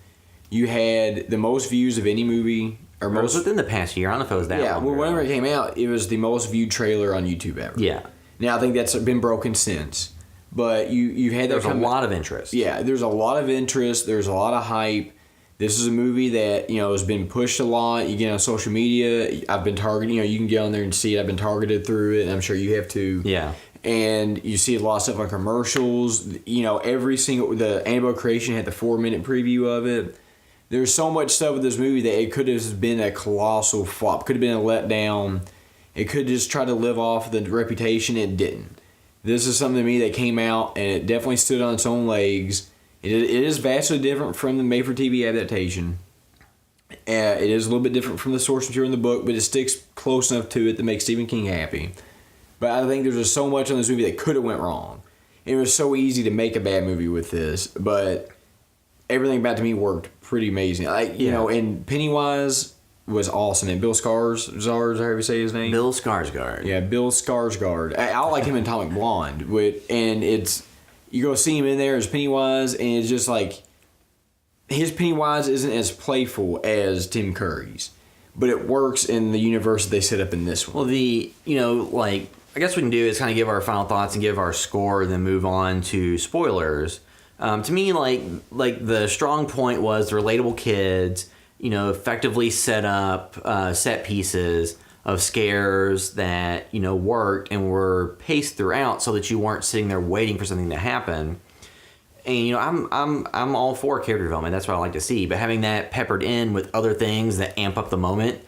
You had the most views of any movie, or It was most. within the past year. I don't know if it was that Yeah, long well, ago. whenever it came out, it was the most viewed trailer on YouTube ever. Yeah. Now I think that's been broken since, but you had that. There's a lot of interest. Yeah, there's a lot of interest. There's a lot of hype. This is a movie that has been pushed a lot. You get on social media. I've been targeting. You can get on there and see it. I've been targeted through it, and I'm sure you have too. Yeah. And you see a lot of stuff on commercials. Every single the Annabelle creation had the 4-minute preview of it. There's so much stuff with this movie that it could have been a colossal flop. Could have been a letdown. It could just try to live off the reputation. It didn't. This is something to me that came out and it definitely stood on its own legs. It is vastly different from the made-for-TV adaptation. It is a little bit different from the source material in the book, but it sticks close enough to it to make Stephen King happy. But I think there's just so much on this movie that could have went wrong. It was so easy to make a bad movie with this, but everything about it to me worked pretty amazing. And Pennywise was awesome. And Bill Skarsgård, however you say his name. Bill Skarsgård. Yeah, Bill Skarsgård. I like him in Atomic Blonde. And it's you go see him in there as Pennywise, and it's just like his Pennywise isn't as playful as Tim Curry's, but it works in the universe that they set up in this one. Well, I guess we can do is kind of give our final thoughts and give our score, then move on to spoilers. To me, like the strong point was the relatable kids, effectively set up set pieces of scares that worked and were paced throughout so that you weren't sitting there waiting for something to happen. And I'm all for character development. That's what I like to see. But having that peppered in with other things that amp up the moment,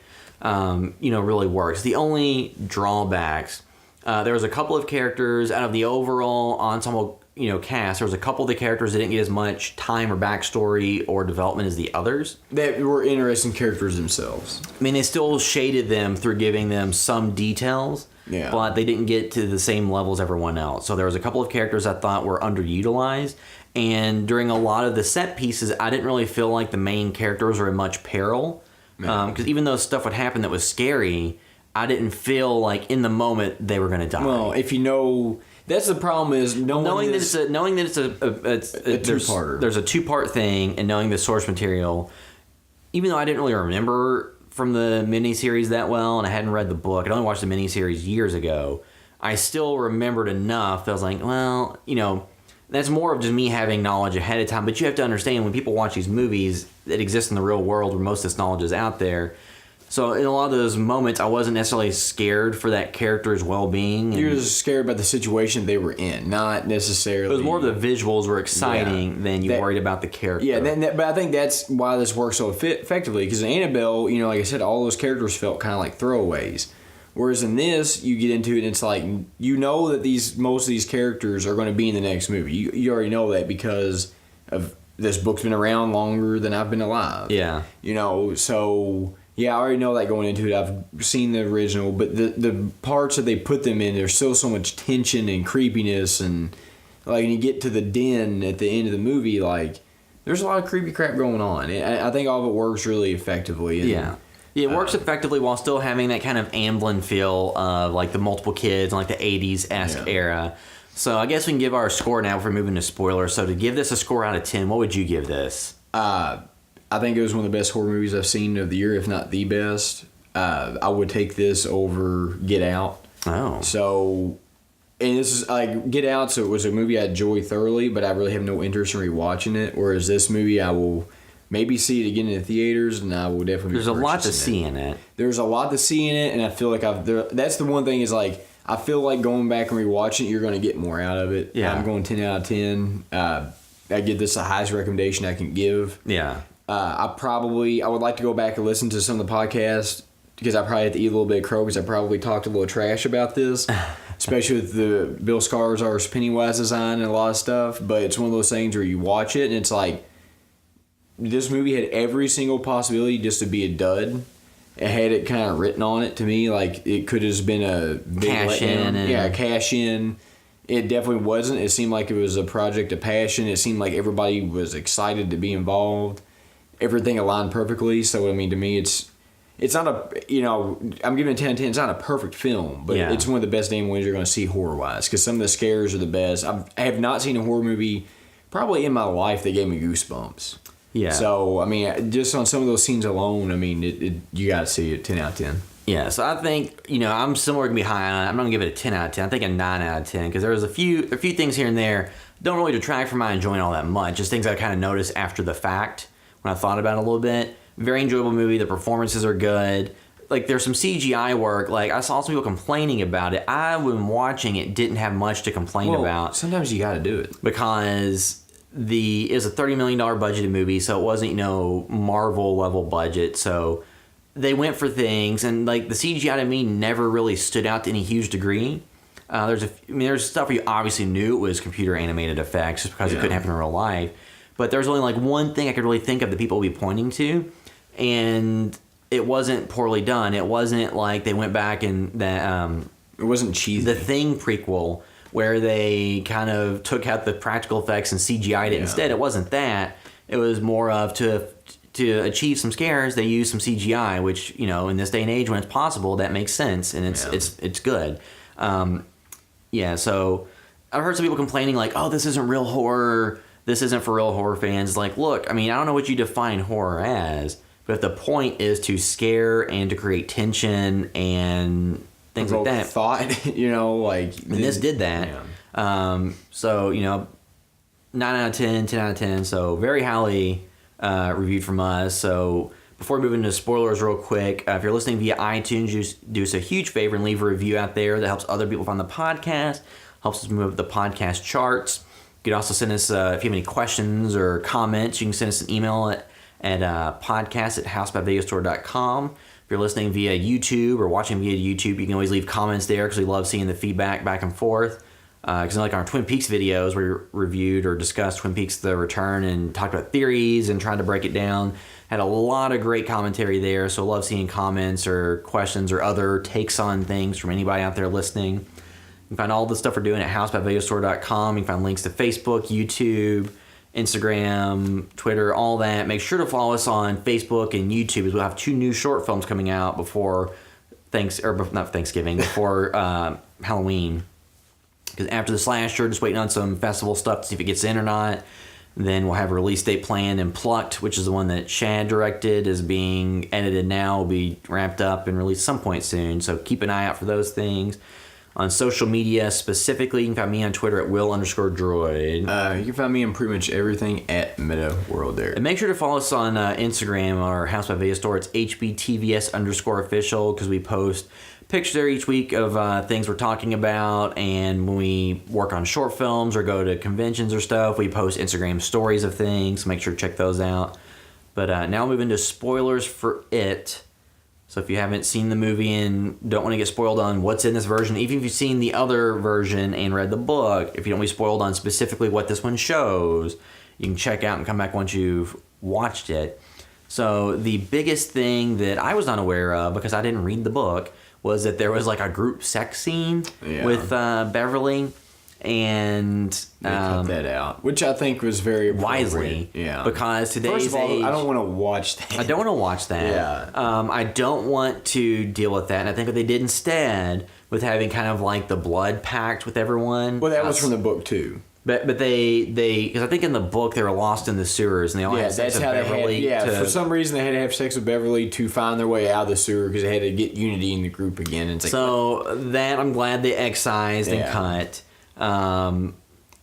really works. The only drawbacks, there was a couple of characters out of the overall ensemble, cast. There was a couple of the characters that didn't get as much time or backstory or development as the others. That were interesting characters themselves. I mean, they still shaded them through giving them some details, Yeah. but they didn't get to the same level as everyone else. So there was a couple of characters I thought were underutilized, and during a lot of the set pieces, I didn't really feel like the main characters were in much peril. Because even though stuff would happen that was scary, I didn't feel like in the moment they were going to die. Well, if you know, that's the problem is knowing that it's a two-parter. There's a two-part thing, and knowing the source material, even though I didn't really remember from the miniseries that well, and I hadn't read the book, I'd only watched the miniseries years ago, I still remembered enough that I was like, well, that's more of just me having knowledge ahead of time. But you have to understand, when people watch these movies that exist in the real world where most of this knowledge is out there, so in a lot of those moments, I wasn't necessarily scared for that character's well-being. You're just scared about the situation they were in, not necessarily. It was more of the visuals were exciting than you worried about the character. Yeah, but I think that's why this works so effectively. Because in Annabelle, like I said, all those characters felt kind of like throwaways. Whereas in this, you get into it and it's like, that most of these characters are going to be in the next movie. You already know that because of this book's been around longer than I've been alive. Yeah. So Yeah, I already know that going into it. I've seen the original, but the parts that they put them in, there's still so much tension and creepiness, and like when you get to the den at the end of the movie, like there's a lot of creepy crap going on. I think all of it works really effectively. And, Yeah, it works effectively while still having that kind of Amblin feel of like the multiple kids and like the 80s-esque era. So I guess we can give our score now before moving to spoilers. So to give this a score out of 10, what would you give this? I think it was one of the best horror movies I've seen of the year, if not the best. I would take this over Get Out. Oh. So, and this is like Get Out, so it was a movie I enjoyed thoroughly, but I really have no interest in rewatching it. Whereas this movie, I will maybe see it again in the theaters, and I will definitely. There's a lot to see in it. There's a lot to see in it, and I feel like that's the one thing is like I feel like going back and rewatching it, you're going to get more out of it. Yeah. I'm going 10 out of 10. I give this the highest recommendation I can give. Yeah. I would like to go back and listen to some of the podcasts because I probably had to eat a little bit of crow because I probably talked a little trash about this, especially with the Bill Skarsgård's Pennywise design and a lot of stuff. But it's one of those things where you watch it and it's like this movie had every single possibility just to be a dud. It had it kind of written on it to me like it could have been a big Cash in. Yeah, cash in. It definitely wasn't. It seemed like it was a project of passion. It seemed like everybody was excited to be involved. Everything aligned perfectly. So, I mean, to me, it's not I'm giving it 10 out of 10. It's not a perfect film, but it's one of the best damn ones you're going to see horror-wise because some of the scares are the best. I have not seen a horror movie probably in my life that gave me goosebumps. Yeah. So, I mean, just on some of those scenes alone, I mean, you got to see it 10 out of 10. Yeah, so I think, I'm similar to be high on it. I'm not going to give it a 10 out of 10. I think a 9 out of 10 because there was a few things here and there don't really detract from my enjoying all that much. Just things I kind of noticed after the fact when I thought about it a little bit. Very enjoyable movie. The performances are good. Like, there's some CGI work. Like, I saw some people complaining about it. I, when watching it, didn't have much to complain about. Sometimes you got to do it. Because it was a $30 million budgeted movie, so it wasn't, Marvel level budget. So they went for things, and like the CGI to me never really stood out to any huge degree. There's stuff where you obviously knew it was computer animated effects just because it couldn't happen in real life. But there's only like one thing I could really think of that people would be pointing to, and it wasn't poorly done. It wasn't like they went back and it wasn't cheesy. The Thing prequel where they kind of took out the practical effects and CGI'd it instead. It wasn't that. It was more of to achieve some scares, they use some CGI, which in this day and age when it's possible, that makes sense and it's good. So I've heard some people complaining like, "Oh, this isn't real horror. This isn't for real horror fans." Like, look, I don't know what you define horror as, but if the point is to scare and to create tension and things like that, thought, and this did that. Yeah. 9 out of 10, 10 out of 10. So very highly reviewed from us. So before we move into spoilers real quick, if you're listening via iTunes, just do us a huge favor and leave a review out there. That helps other people find the podcast, helps us move up the podcast charts. You can also send us, if you have any questions or comments, you can send us an email at podcast@housebyvideostore.com. If you're listening via YouTube or watching via YouTube, you can always leave comments there because we love seeing the feedback back and forth. Because like our Twin Peaks videos, we reviewed or discussed Twin Peaks The Return and talked about theories and tried to break it down. Had a lot of great commentary there, so love seeing comments or questions or other takes on things from anybody out there listening. You can find all the stuff we're doing at housebyvideostore.com. You can find links to Facebook, YouTube, Instagram, Twitter, all that. Make sure to follow us on Facebook and YouTube as we'll have 2 new short films coming out before before Halloween. Because after the slasher, just waiting on some festival stuff to see if it gets in or not. Then we'll have a release date planned, and Plucked, which is the one that Shad directed, is being edited now, will be wrapped up and released some point soon. So keep an eye out for those things. On social media specifically, you can find me on Twitter at Will_Droid. You can find me on pretty much everything at Meta World there. And make sure to follow us on Instagram, our House by Video Store. It's HBTVS_official because we post pictures there each week of things we're talking about. And when we work on short films or go to conventions or stuff, we post Instagram stories of things. So make sure to check those out. But now moving to spoilers for it. So if you haven't seen the movie and don't want to get spoiled on what's in this version, even if you've seen the other version and read the book, if you don't want to be spoiled on specifically what this one shows, you can check out and come back once you've watched it. So the biggest thing that I was unaware of, because I didn't read the book, was that there was like a group sex scene with Beverly, and They cut that out, which I think was very wisely. Yeah, because today's first of all, age, I don't want to watch that. I don't want to watch that. Yeah. I don't want to deal with that. And I think what they did instead, with having kind of like the blood pact with everyone. Well, that was from the book too. But they because I think in the book they were lost in the sewers and they all had sex with Beverly. For some reason they had to have sex with Beverly to find their way out of the sewer because they had to get unity in the group again. And it's like, so that I'm glad they excised and cut. And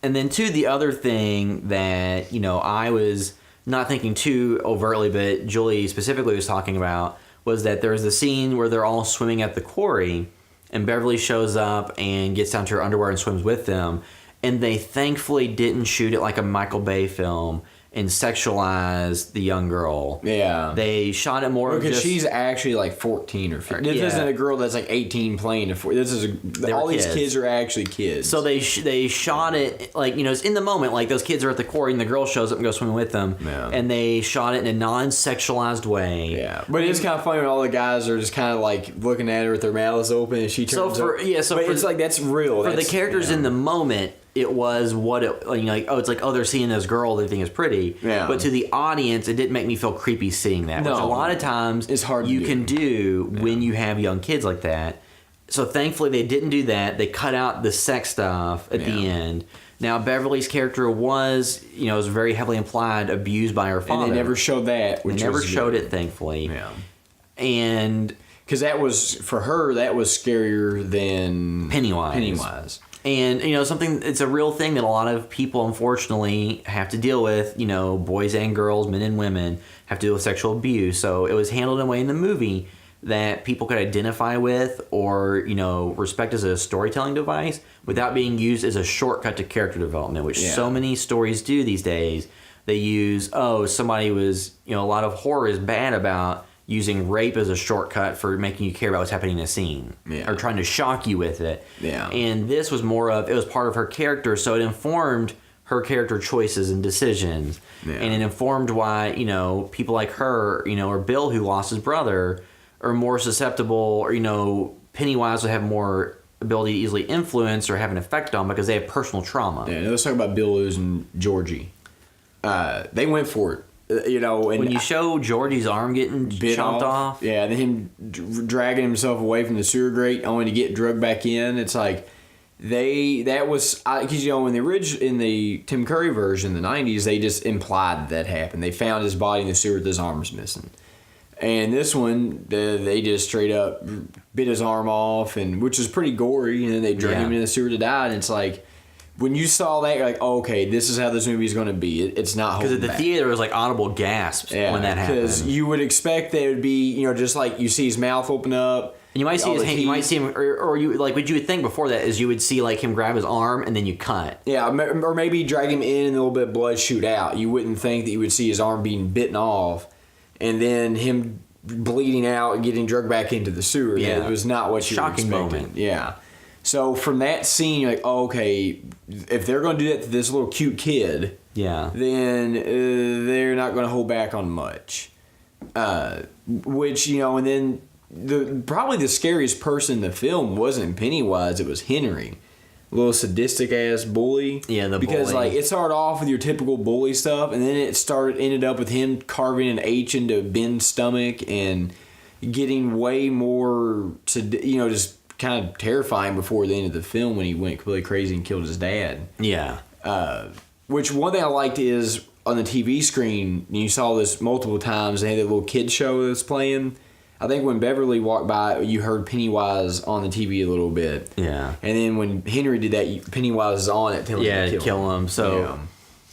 then too, the other thing that I was not thinking too overtly, but Julie specifically was talking about, was that there's the scene where they're all swimming at the quarry, and Beverly shows up and gets down to her underwear and swims with them. And they thankfully didn't shoot it like a Michael Bay film and sexualize the young girl. Yeah. They shot it more because she's actually like 14 or 15. This isn't a girl that's like 18 playing. This is all these kids are actually kids. So they shot it like, it's in the moment, like those kids are at the quarry and the girl shows up and goes swimming with them. Yeah. And they shot it in a non-sexualized way. Yeah. But it's kind of funny when all the guys are just kind of like looking at her with their mouths open and she turns up. It's like that's real. For the characters in the moment, it was what it they're seeing this girl they think is pretty. Yeah. But to the audience, it didn't make me feel creepy seeing that. No. Which a lot of times it's hard you can do when you have young kids like that. So thankfully they didn't do that. They cut out the sex stuff at the end. Now Beverly's character was very heavily implied abused by her father. And they never showed that. They never showed it, thankfully. Yeah. And because that was, for her, that was scarier than Pennywise. And, it's a real thing that a lot of people, unfortunately, have to deal with. Boys and girls, men and women, have to deal with sexual abuse. So it was handled in a way in the movie that people could identify with or, respect as a storytelling device without being used as a shortcut to character development, which so many stories do these days. They use, somebody was, a lot of horror is bad about using rape as a shortcut for making you care about what's happening in a scene. Yeah. Or trying to shock you with it. Yeah. And this was it was part of her character, so it informed her character choices and decisions. Yeah. And it informed why, people like her, or Bill, who lost his brother, are more susceptible, or, Pennywise would have more ability to easily influence or have an effect on because they have personal trauma. Yeah, let's talk about Bill losing Georgie. They went for it. And when you show Georgie's arm getting chopped off, yeah, and then him dragging himself away from the sewer grate only to get drugged back in. It's like because in the Tim Curry version, the '90s, they just implied that happened. They found his body in the sewer with his arms missing, and this one they just straight up bit his arm off, and which is pretty gory. And then they dragged him in the sewer to die, and it's like, when you saw that, you're like, okay, this is how this movie is going to be. It's not holding back. Because at the theater, it was like audible gasps when that happened. Because you would expect that it would be, just like you see his mouth open up. And you might see his hand, you might see him, or you like what you would think before that is you would see like him grab his arm and then you cut. Yeah, or maybe drag him in and a little bit of blood shoot out. You wouldn't think that you would see his arm being bitten off and then him bleeding out and getting drugged back into the sewer. Yeah, it was not what you were expecting. Shocking moment. Yeah. So from that scene, you're like, oh, okay, if they're going to do that to this little cute kid, then they're not going to hold back on much. Which, and then probably the scariest person in the film wasn't Pennywise, it was Henry. A little sadistic ass bully. Yeah, because bully. Like it started off with your typical bully stuff, and then ended up with him carving an H into Ben's stomach and getting way more just kind of terrifying before the end of the film when he went completely crazy and killed his dad. Yeah. Which one thing I liked is on the TV screen, you saw this multiple times, they had that little kid show that's playing. I think when Beverly walked by, you heard Pennywise on the TV a little bit. Yeah. And then when Henry did that, Pennywise is on it telling him to kill him. So,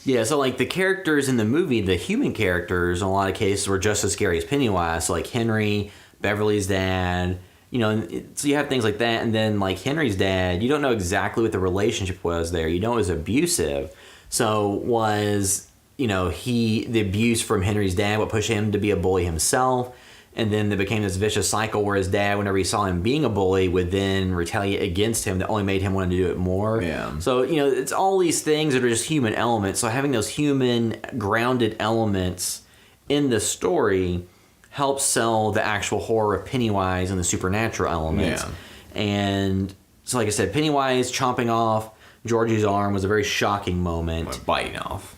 so like the characters in the movie, the human characters in a lot of cases were just as scary as Pennywise. So like Henry, Beverly's dad, so you have things like that, and then like Henry's dad, you don't know exactly what the relationship was there. You know it was abusive. So was, the abuse from Henry's dad what pushed him to be a bully himself? And then there became this vicious cycle where his dad, whenever he saw him being a bully, would then retaliate against him. That only made him want to do it more. Yeah. So, it's all these things that are just human elements. So having those human grounded elements in the story helps sell the actual horror of Pennywise and the supernatural elements. Yeah. And so, like I said, Pennywise chomping off Georgie's arm was a very shocking moment. Like biting off.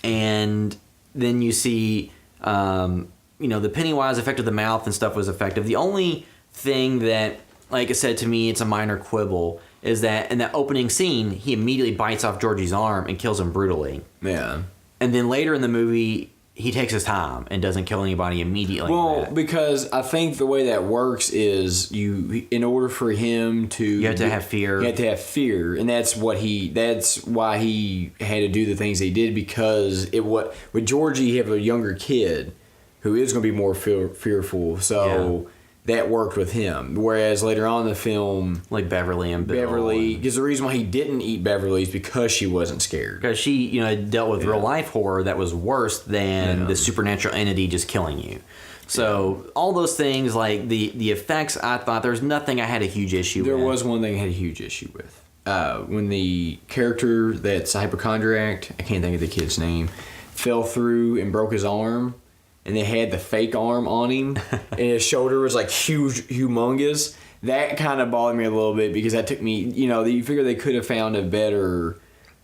And then you see, the Pennywise effect of the mouth and stuff was effective. The only thing that, like I said, to me, it's a minor quibble, is that in that opening scene, he immediately bites off Georgie's arm and kills him brutally. Yeah. And then later in the movie, he takes his time and doesn't kill anybody immediately. Well, because I think the way that works is in order for him to... You have to have fear. You have to have fear. And that's why he had to do the things he did, because with Georgie, you have a younger kid who is going to be more fearful. So that worked with him. Whereas later on in the film... Like Beverly and Bill. Because the reason why he didn't eat Beverly is because she wasn't scared. Because she, dealt with real life horror that was worse than the supernatural entity just killing you. So all those things, like the effects, I thought there was nothing I had a huge issue with. There was one thing I had a huge issue with. When the character that's a hypochondriac, I can't think of the kid's name, fell through and broke his arm, and they had the fake arm on him, and his shoulder was like humongous. That kind of bothered me a little bit, because that took me, you figure they could have found a better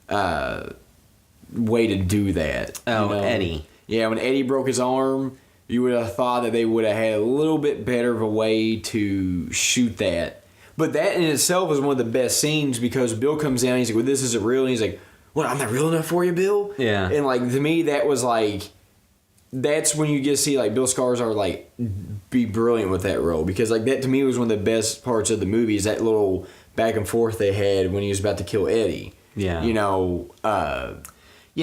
way to do that. Oh, Eddie. Yeah, when Eddie broke his arm, you would have thought that they would have had a little bit better of a way to shoot that. But that in itself is one of the best scenes, because Bill comes down and he's like, well, this isn't real. And he's like, what, I'm not real enough for you, Bill? Yeah. And like, to me, that was like, that's when you get to see like Bill Skarsgård like be brilliant with that role, because like that to me was one of the best parts of the movie, is that little back and forth they had when he was about to kill Eddie. Yeah. Yeah,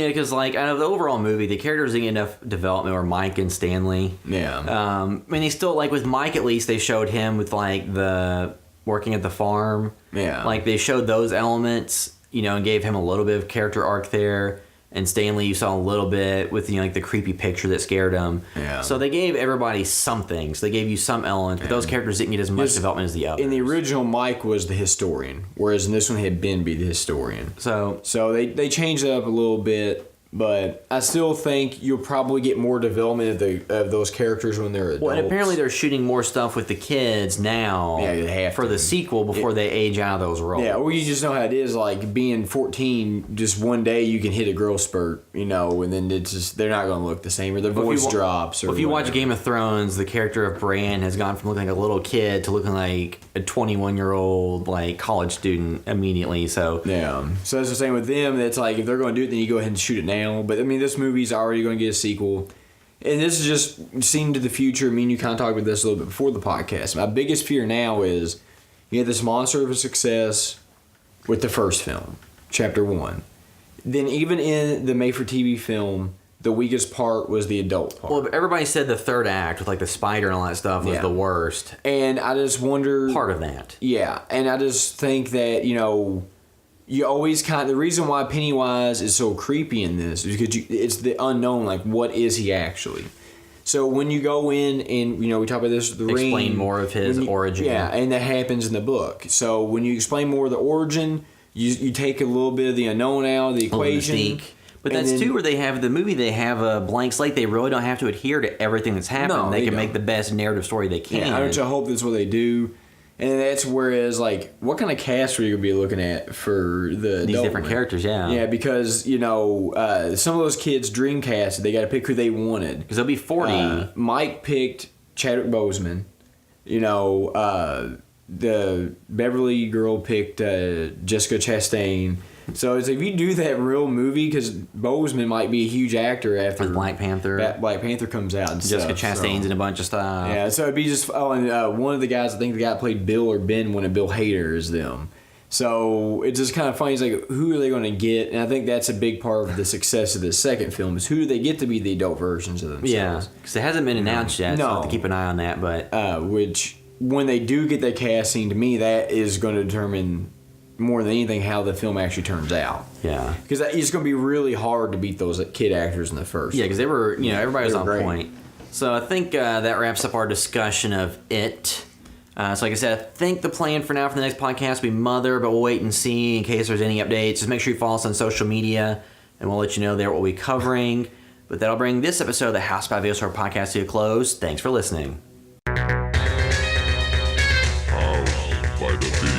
because like out of the overall movie, the characters didn't get enough development, or Mike and Stanley. Yeah. They still, like with Mike at least, they showed him with like the working at the farm. Yeah. Like they showed those elements, and gave him a little bit of character arc there. And Stanley, you saw a little bit with like the creepy picture that scared him. Yeah. So they gave everybody something. So they gave you some elements, but those characters didn't get as much development as the others. In the original, Mike was the historian, whereas in this one, had Ben be the historian. So they changed it up a little bit, but I still think you'll probably get more development of those characters when they're adults. Well, and apparently they're shooting more stuff with the kids now. Yeah, they have for to. the sequel before they age out of those roles. Yeah, well, you just know how it is. Like being 14, just one day you can hit a growth spurt, and then it's just they're not going to look the same, or their voice drops. Or if you watch whatever. Game of Thrones, the character of Bran has gone from looking like a little kid to looking like a 21-year-old like college student immediately. So yeah, so that's the same with them. That's like if they're going to do it, then you go ahead and shoot it now. But I mean, this movie's already going to get a sequel. And this is just seeing to the future. Me and you kind of talked about this a little bit before the podcast. My biggest fear now is you had this monster of a success with the first film, Chapter 1. Then even in the made-for-TV film, the weakest part was the adult part. well, everybody said the third act with like the spider and all that stuff was Yeah. the worst And I just wonder... part of that. Yeah, and I just think that, you always the reason why Pennywise is so creepy in this is because it's the unknown, like what is he actually? So when you go in and, we talk about this with the Ring. Explain more of his origin. Yeah, and that happens in the book. So when you explain more of the origin, you take a little bit of the unknown out of the equation. Mystique. But and that's then- too where they have the movie. They have a blank slate. They really don't have to adhere to everything that's happened. No, they they can make don't. the best narrative story they can. Yeah, I hope that's what they do. And that's whereas, like, what kind of cast are you going to be looking at for the These adult different one? characters, yeah. Yeah, because, some of those kids Dreamcast, they got to pick who they wanted. Because they'll be 40. Mike picked Chadwick Boseman. The Beverly girl picked Jessica Chastain. So it's like, if you do that real movie, because Boseman might be a huge actor after Like Black Panther. Black Panther comes out and Jessica stuff, Chastain's so. in a bunch of stuff. Yeah, so it'd be just... Oh, and one of the guys, I think the guy that played Bill or Ben wanted Bill Hader as them. So it's just kind of funny. It's like, who are they going to get? And I think that's a big part of the success of the second film, is who do they get to be the adult versions of themselves? Yeah, because it hasn't been announced yet, so No. we'll have to keep an eye on that. But Which, when they do get that casting, to me, that is going to determine more than anything how the film actually turns out. yeah. Because it's going to be really hard to beat those kid actors in the first. Yeah, because they were, everybody was They on were great. point. So I think that wraps up our discussion of it. So like I said, I think the plan for now for the next podcast will be Mother, but we'll wait and see in case there's any updates. Just make sure you follow us on social media, and we'll let you know there what we'll be covering. But that'll bring this episode of the House by Video Store podcast to a close. Thanks for listening. House by the